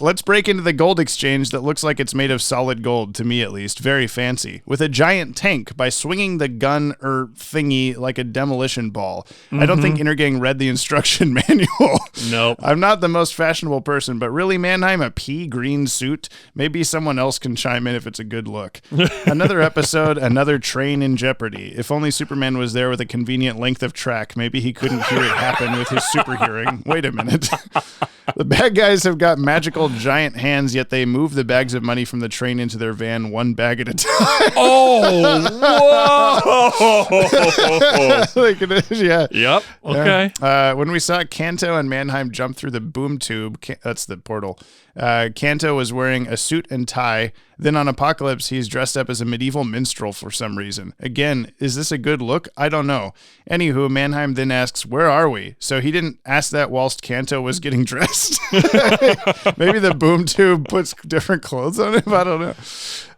Let's break into the gold exchange that looks like it's made of solid gold, to me at least. Very fancy. With a giant tank by swinging the gun thingy like a demolition ball. I don't think Intergang read the instruction manual. Nope. I'm not the most fashionable person, but really, Mannheim, a pea green suit? Maybe someone else can chime in if it's a good look. Another episode, another train in jeopardy. If only Superman was there with a convenient length of track, maybe he couldn't hear it happen with his super hearing. Wait a minute. The bad guys have got magical giant hands, yet they move the bags of money from the train into their van one bag at a time. Oh, whoa! Like it is, yeah. Yep. Okay. When we saw Kanto and Mannheim jump through the boom tube, that's the portal. Kanto was wearing a suit and tie. Then on Apocalypse, he's dressed up as a medieval minstrel for some reason. Again, is this a good look? I don't know. Anywho, Mannheim then asks, "Where are we?" So he didn't ask that whilst Kanto was getting dressed. Maybe the boom tube puts different clothes on him. I don't know.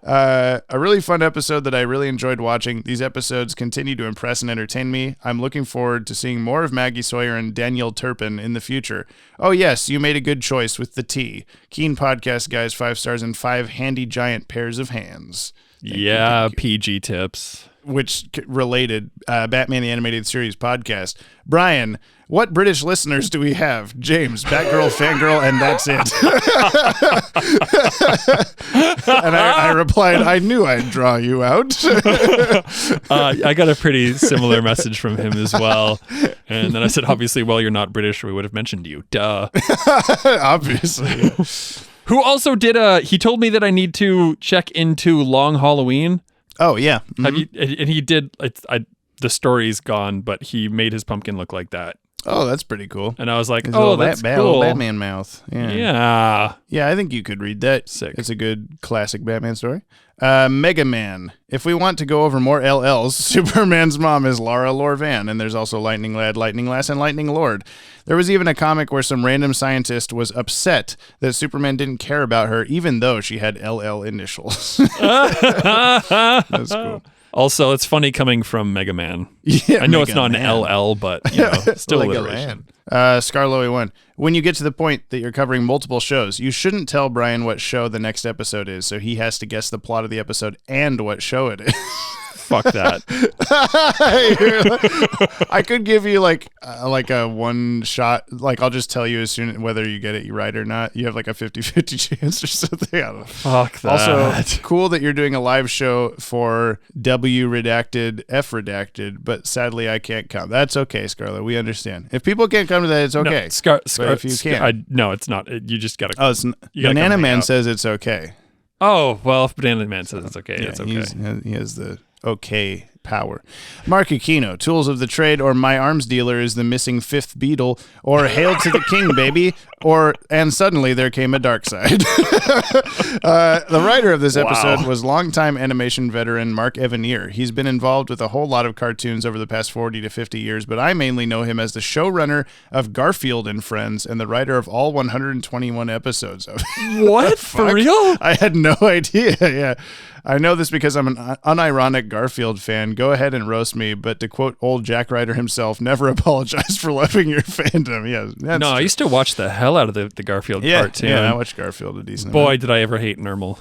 A really fun episode that I really enjoyed watching. These episodes continue to impress and entertain me. I'm looking forward to seeing more of Maggie Sawyer and Daniel Turpin in the future. Oh yes, you made a good choice with the T. Keen podcast, guys. 5 stars and 5 handy giant pairs of hands. Thank you. PG tips. Which related, Batman the Animated Series podcast. Brian, what British listeners do we have? James, Batgirl, Fangirl, and that's it. And I replied, I knew I'd draw you out. I got a pretty similar message from him as well. And then I said, obviously, well, you're not British, or we would have mentioned you. Duh. Obviously. Who also did he told me that I need to check into Long Halloween. Oh, yeah. Mm-hmm. And he did, the story's gone, but he made his pumpkin look like that. Oh, that's pretty cool. And I was like, his that's cool. Batman mouth. Yeah. Yeah, I think you could read that. Sick. It's a good classic Batman story. Mega Man. If we want to go over more LLs, Superman's mom is Lara Lorvan, and there's also Lightning Lad, Lightning Lass, and Lightning Lord. There was even a comic where some random scientist was upset that Superman didn't care about her, even though she had LL initials. That's cool. Also, it's funny coming from Mega Man. Yeah, I know Mega it's not Man. an LL, but still like alliteration. Scarlowy 1. When you get to the point that you're covering multiple shows, you shouldn't tell Brian what show the next episode is, so he has to guess the plot of the episode and what show it is. Fuck that. I could give you like a one shot. Like I'll just tell you as soon whether you get it right or not. You have like a 50-50 chance or something. I don't know. Fuck that. Also, cool that you're doing a live show for W redacted F redacted, but sadly I can't come. That's okay, Scarlett. We understand. If people can't come to that, it's okay. No, if you can, no, it's not. You just gotta. Oh, Banana Man says it's okay. Oh well, if Banana Man says it's okay, it's okay. He has the okay power. Mark Aquino, Tools of the Trade, or My Arms Dealer is the missing fifth Beatle, or Hail to the King, baby, or And Suddenly There Came a Dark Side. The writer of this episode was longtime animation veteran Mark Evanier. He's been involved with a whole lot of cartoons over the past 40 to 50 years, but I mainly know him as the showrunner of Garfield and Friends and the writer of all 121 episodes of it. What? For real? I had no idea. Yeah. I know this because I'm an unironic Garfield fan. Go ahead and roast me, but to quote old Jack Ryder himself, never apologize for loving your fandom. Yeah, that's I used to watch the hell out of the Garfield cartoon. Yeah, I watched Garfield a decent Boy, amount. did I ever hate Nermal.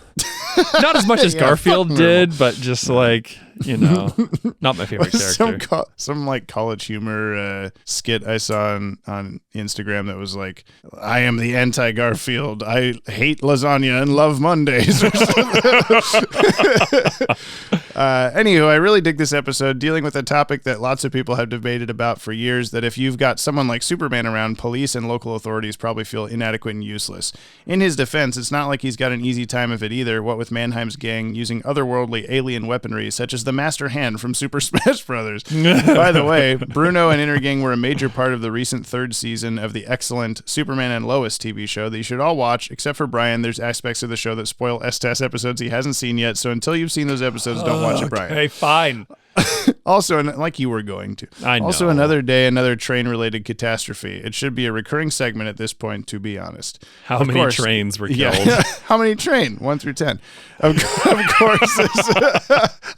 Not as much as Garfield did, but just like, not my favorite character. Some like College Humor skit I saw on Instagram that was like, I am the anti-Garfield. I hate lasagna and love Mondays. Or anywho, I really dig this episode, dealing with a topic that lots of people have debated about for years, that if you've got someone like Superman around, police and local authorities probably feel inadequate and useless. In his defense, it's not like he's got an easy time of it either, what with Mannheim's gang using otherworldly alien weaponry, such as the Master Hand from Super Smash Brothers. By the way, Bruno and Intergang were a major part of the recent third season of the excellent Superman and Lois TV show that you should all watch, except for Brian. There's aspects of the show that spoil STAS episodes he hasn't seen yet, so until you've seen those episodes, don't watch it, Brian. Okay, fine. Also, and like you were going to. I know. Also, another day, another train-related catastrophe. It should be a recurring segment at this point, to be honest. How many trains were killed? Yeah. How many train? 1 through 10. Of course,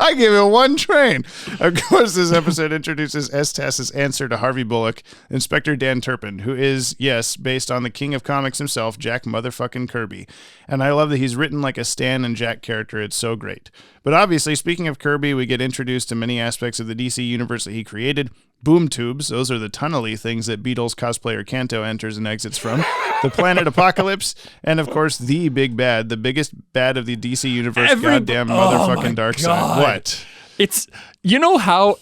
I gave it 1 train. Of course, this episode introduces STAS's answer to Harvey Bullock, Inspector Dan Turpin, who is, yes, based on the king of comics himself, Jack motherfucking Kirby. And I love that he's written like a Stan and Jack character. It's so great. But obviously, speaking of Kirby, we get introduced to many aspects of the DC universe that he created. Boom tubes, those are the tunnely things that Beatles cosplayer Kanto enters and exits from. The planet Apocalypse, and of course, the big bad, the biggest bad of the DC universe, goddamn motherfucking Darkseid. What? It's, you know how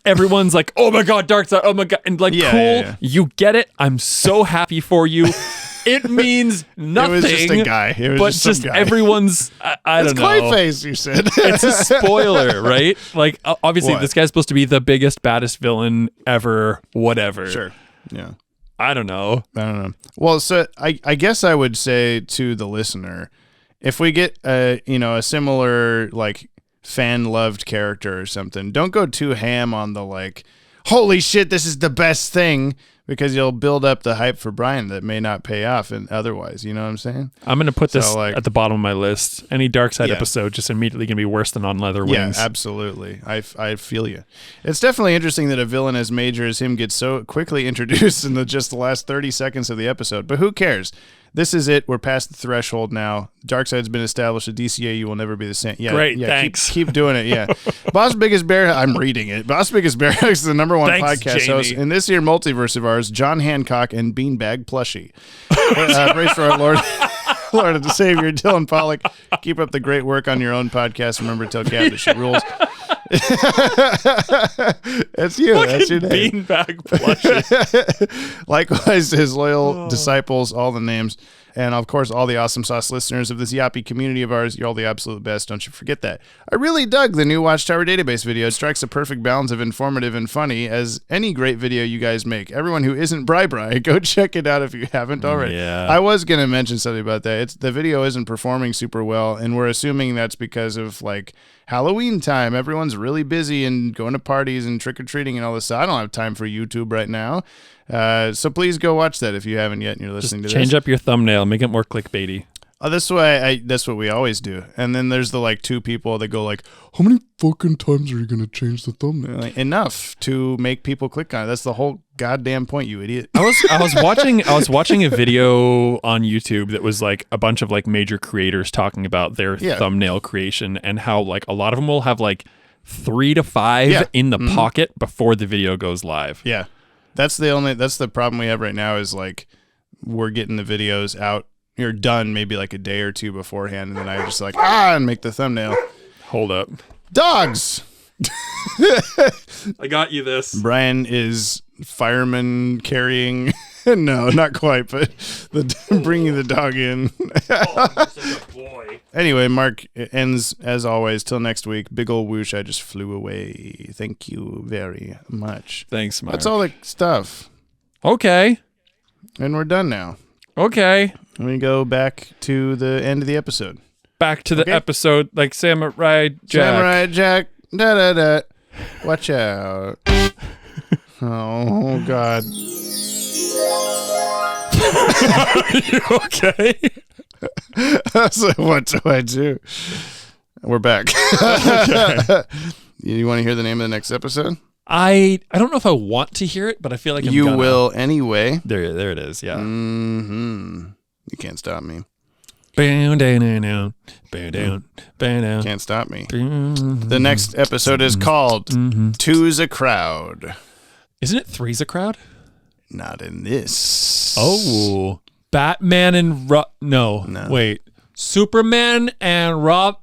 everyone's like, oh my God, Darkseid, oh my God. And like, Yeah, cool, yeah. you get it. I'm so happy for you. It means nothing. It was just a guy. It was but just some guy. everyone's, I don't know. It's Clayface, you said. It's a spoiler, right? Like, obviously, What? this guy's supposed to be the biggest, baddest villain ever, whatever. Sure. Yeah. I don't know. Well, so I guess I would say to the listener, if we get a similar like fan loved character or something, don't go too ham on the like, holy shit, this is the best thing, because you'll build up the hype for Brian that may not pay off and otherwise, you know what I'm saying? I'm going to put this like, at the bottom of my list. Any Darkseid Yeah. episode just immediately going to be worse than On Leather Wings. Yeah, absolutely. I feel you. It's definitely interesting that a villain as major as him gets so quickly introduced in just the last 30 seconds of the episode. But who cares? This is it. We're past the threshold now. Darkseid's been established. The DCAU will never be the same. Yeah, Great, yeah, thanks. Keep doing it. Yeah. Boss Biggest Bear. I'm reading it. Boss Biggest Bear is the number one Thanks, podcast Jamie. host in this year multiverse of ours. John Hancock and Beanbag Plushie. Praise for our Lord. Lord and Savior, Dylan Pollock. Keep up the great work on your own podcast. Remember to tell Kat that she rules. That's you. That's your name. Beanbag Plushie. Likewise, his loyal disciples, all the names. And of course, all the awesome sauce listeners of this Yoppie community of ours, you're all the absolute best. Don't you forget that. I really dug the new Watchtower database video. It strikes a perfect balance of informative and funny, as any great video you guys make. Everyone who isn't Bri, go check it out if you haven't already. Yeah. I was going to mention something about that. The video isn't performing super well, and we're assuming that's because of like Halloween time. Everyone's really busy and going to parties and trick-or-treating and all this. So I don't have time for YouTube right now. So please go watch that if you haven't yet and you're listening to this. Change up your thumbnail, make it more clickbaity. Oh, that's what we always do. And then there's the like two people that go like, how many fucking times are you going to change the thumbnail? Like, enough to make people click on it. That's the whole goddamn point, you idiot. I was watching a video on YouTube that was like a bunch of like major creators talking about their thumbnail creation and how like a lot of them will have like 3 to 5 in the pocket before the video goes live. Yeah. That's the problem we have right now is like we're getting the videos out. You're done maybe like a day or two beforehand, and then I just like and make the thumbnail. Hold up. Dogs. I got you this. Brian is fireman carrying. No, not quite, but bringing the dog in. Oh, such a boy. Anyway, Mark, it ends as always. Till next week. Big ol' whoosh. I just flew away. Thank you very much. Thanks, Mark. That's all the stuff. Okay. And we're done now. Okay. We go back to the end of the episode. Back to the episode, like Samurai Jack. Samurai Jack. Da da da. Watch out. Oh God. Are you okay? So what do I do? We're back. Okay. You want to hear the name of the next episode? I don't know if I want to hear it, but I feel like you will anyway. There it is. Yeah. Mm-hmm. You can't stop me. Can't Can't stop me. The next episode is called Two's a Crowd. Isn't it Three's a Crowd? Not in this. Oh, Batman and No, wait. Superman and Rob.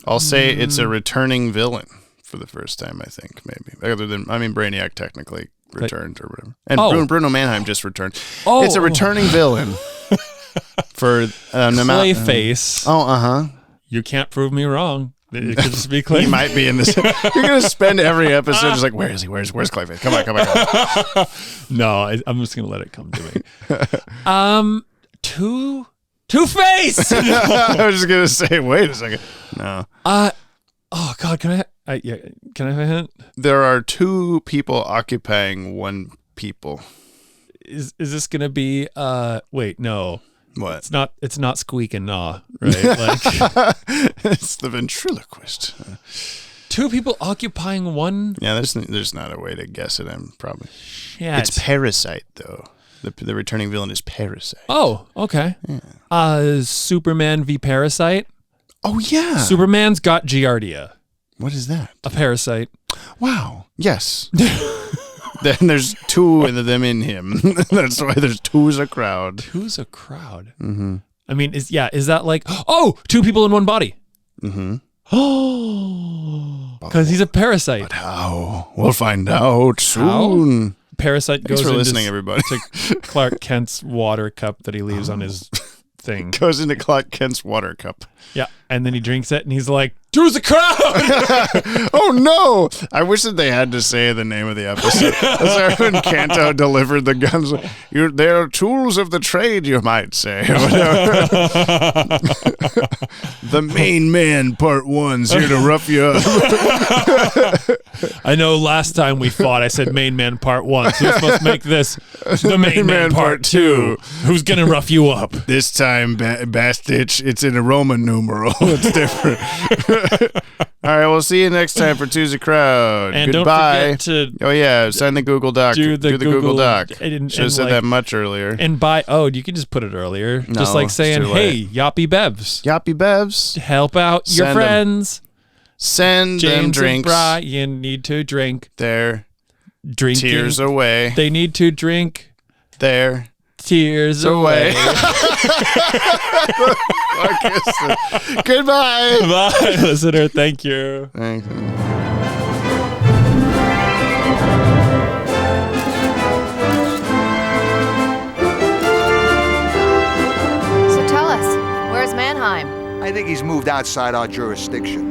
I'll say it's a returning villain for the first time, I think, maybe. Other than, Brainiac technically returned or whatever. And Bruno Mannheim just returned. Oh. It's a returning villain for Clayface. Oh, You can't prove me wrong. It could just be Clayface. He might be in this. You're going to spend every episode just like, where is he? Where's Clayface? Come on. No, I'm just going to let it come to me. Two-Face! I was just going to say, wait a second. No. Oh, God, can I have a hint? There are two people occupying one people. Is this going to be, wait, no. What? It's not Squeak and Gnaw, right? Like it's the ventriloquist. Two people occupying one. Yeah, there's not a way to guess it. I'm probably. Yeah, it's Parasite though. The returning villain is Parasite. Oh, okay. Yeah. Superman v Parasite. Oh yeah. Superman's got Giardia. What is that? A parasite. Wow. Yes. Then there's two of them in him. That's why there's two's a crowd. Two's a crowd. Mm-hmm. I mean, is that like, two people in one body? Mm-hmm. Because he's a parasite. But how? We'll find out soon. Parasite goes Thanks for into, listening, everybody. to Clark Kent's water cup that he leaves on his thing. Goes into Clark Kent's water cup. Yeah, and then he drinks it, and he's like, "To the crowd!" Oh no! I wish that they had to say the name of the episode. That's when Kanto delivered the guns. They're tools of the trade, you might say. The main man, part 1's here to rough you up. I know last time we fought, I said main man part 1, so this must make this the main man part 2. Who's gonna rough you up? This time, Bastich, it's in a Roman numeral. It's different. All right, we'll see you next time for Two's a Crowd. And Goodbye. don't forget to Sign the Google Doc. do the Google Doc. And Should have said that much earlier. And you can just put it earlier. No, just like it's saying, too late. hey, Yoppie Bevs. Yoppie Bevs. Help out your Send 'em. friends. Send them James drinks. and Brian need to drink. Their Drinking. tears away. They need to drink Their tears away. Goodbye. Bye, listener. Thank you. Thanks. So tell us, where's Mannheim? I think he's moved outside our jurisdiction.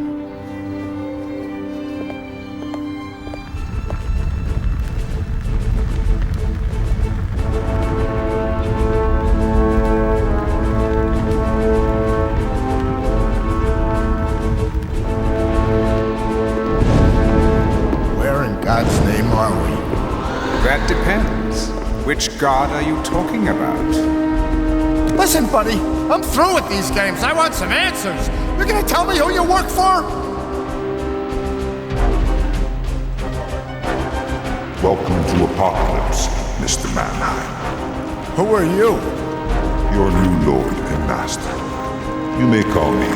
Where in God's name are we? That depends. Which god are you talking about? Listen, buddy, I'm through with these games. I want some answers. You're gonna tell me who you work for? Welcome to Apocalypse, Mr. Mannheim. Who are you? Your new lord and master. You may call me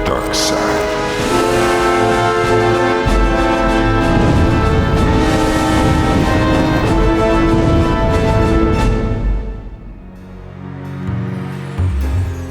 Darkseid.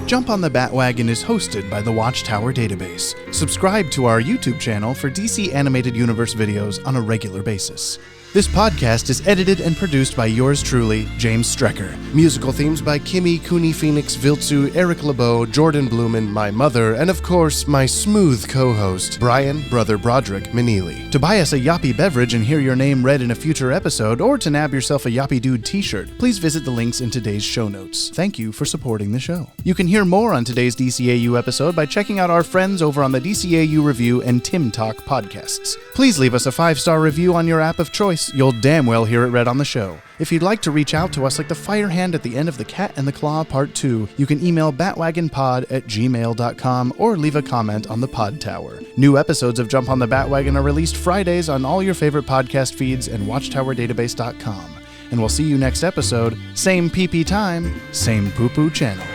Jump on the Bat-Wagon is hosted by the Watchtower database. Subscribe to our YouTube channel for DC Animated Universe videos on a regular basis. This podcast is edited and produced by yours truly, James Strecker. Musical themes by Kimmy, Cooney Phoenix, Viltsu, Eric LeBeau, Jordan Blumen, my mother, and of course, my smooth co-host, Brian, Brother Broderick Meneely. To buy us a Yoppie beverage and hear your name read in a future episode, or to nab yourself a Yoppie Dude t-shirt, please visit the links in today's show notes. Thank you for supporting the show. You can hear more on today's DCAU episode by checking out our friends over on the DCAU Review and Timm Talk podcasts. Please leave us a 5-star review on your app of choice. You'll damn well hear it read on the show. If you'd like to reach out to us like the fire hand at the end of The Cat and the Claw Part 2, you can email batwagonpod@gmail.com or leave a comment on the Podtower. New episodes of Jump on the Bat-Wagon are released Fridays on all your favorite podcast feeds and watchtowerdatabase.com. And we'll see you next episode, same PP time, same poo-poo channel.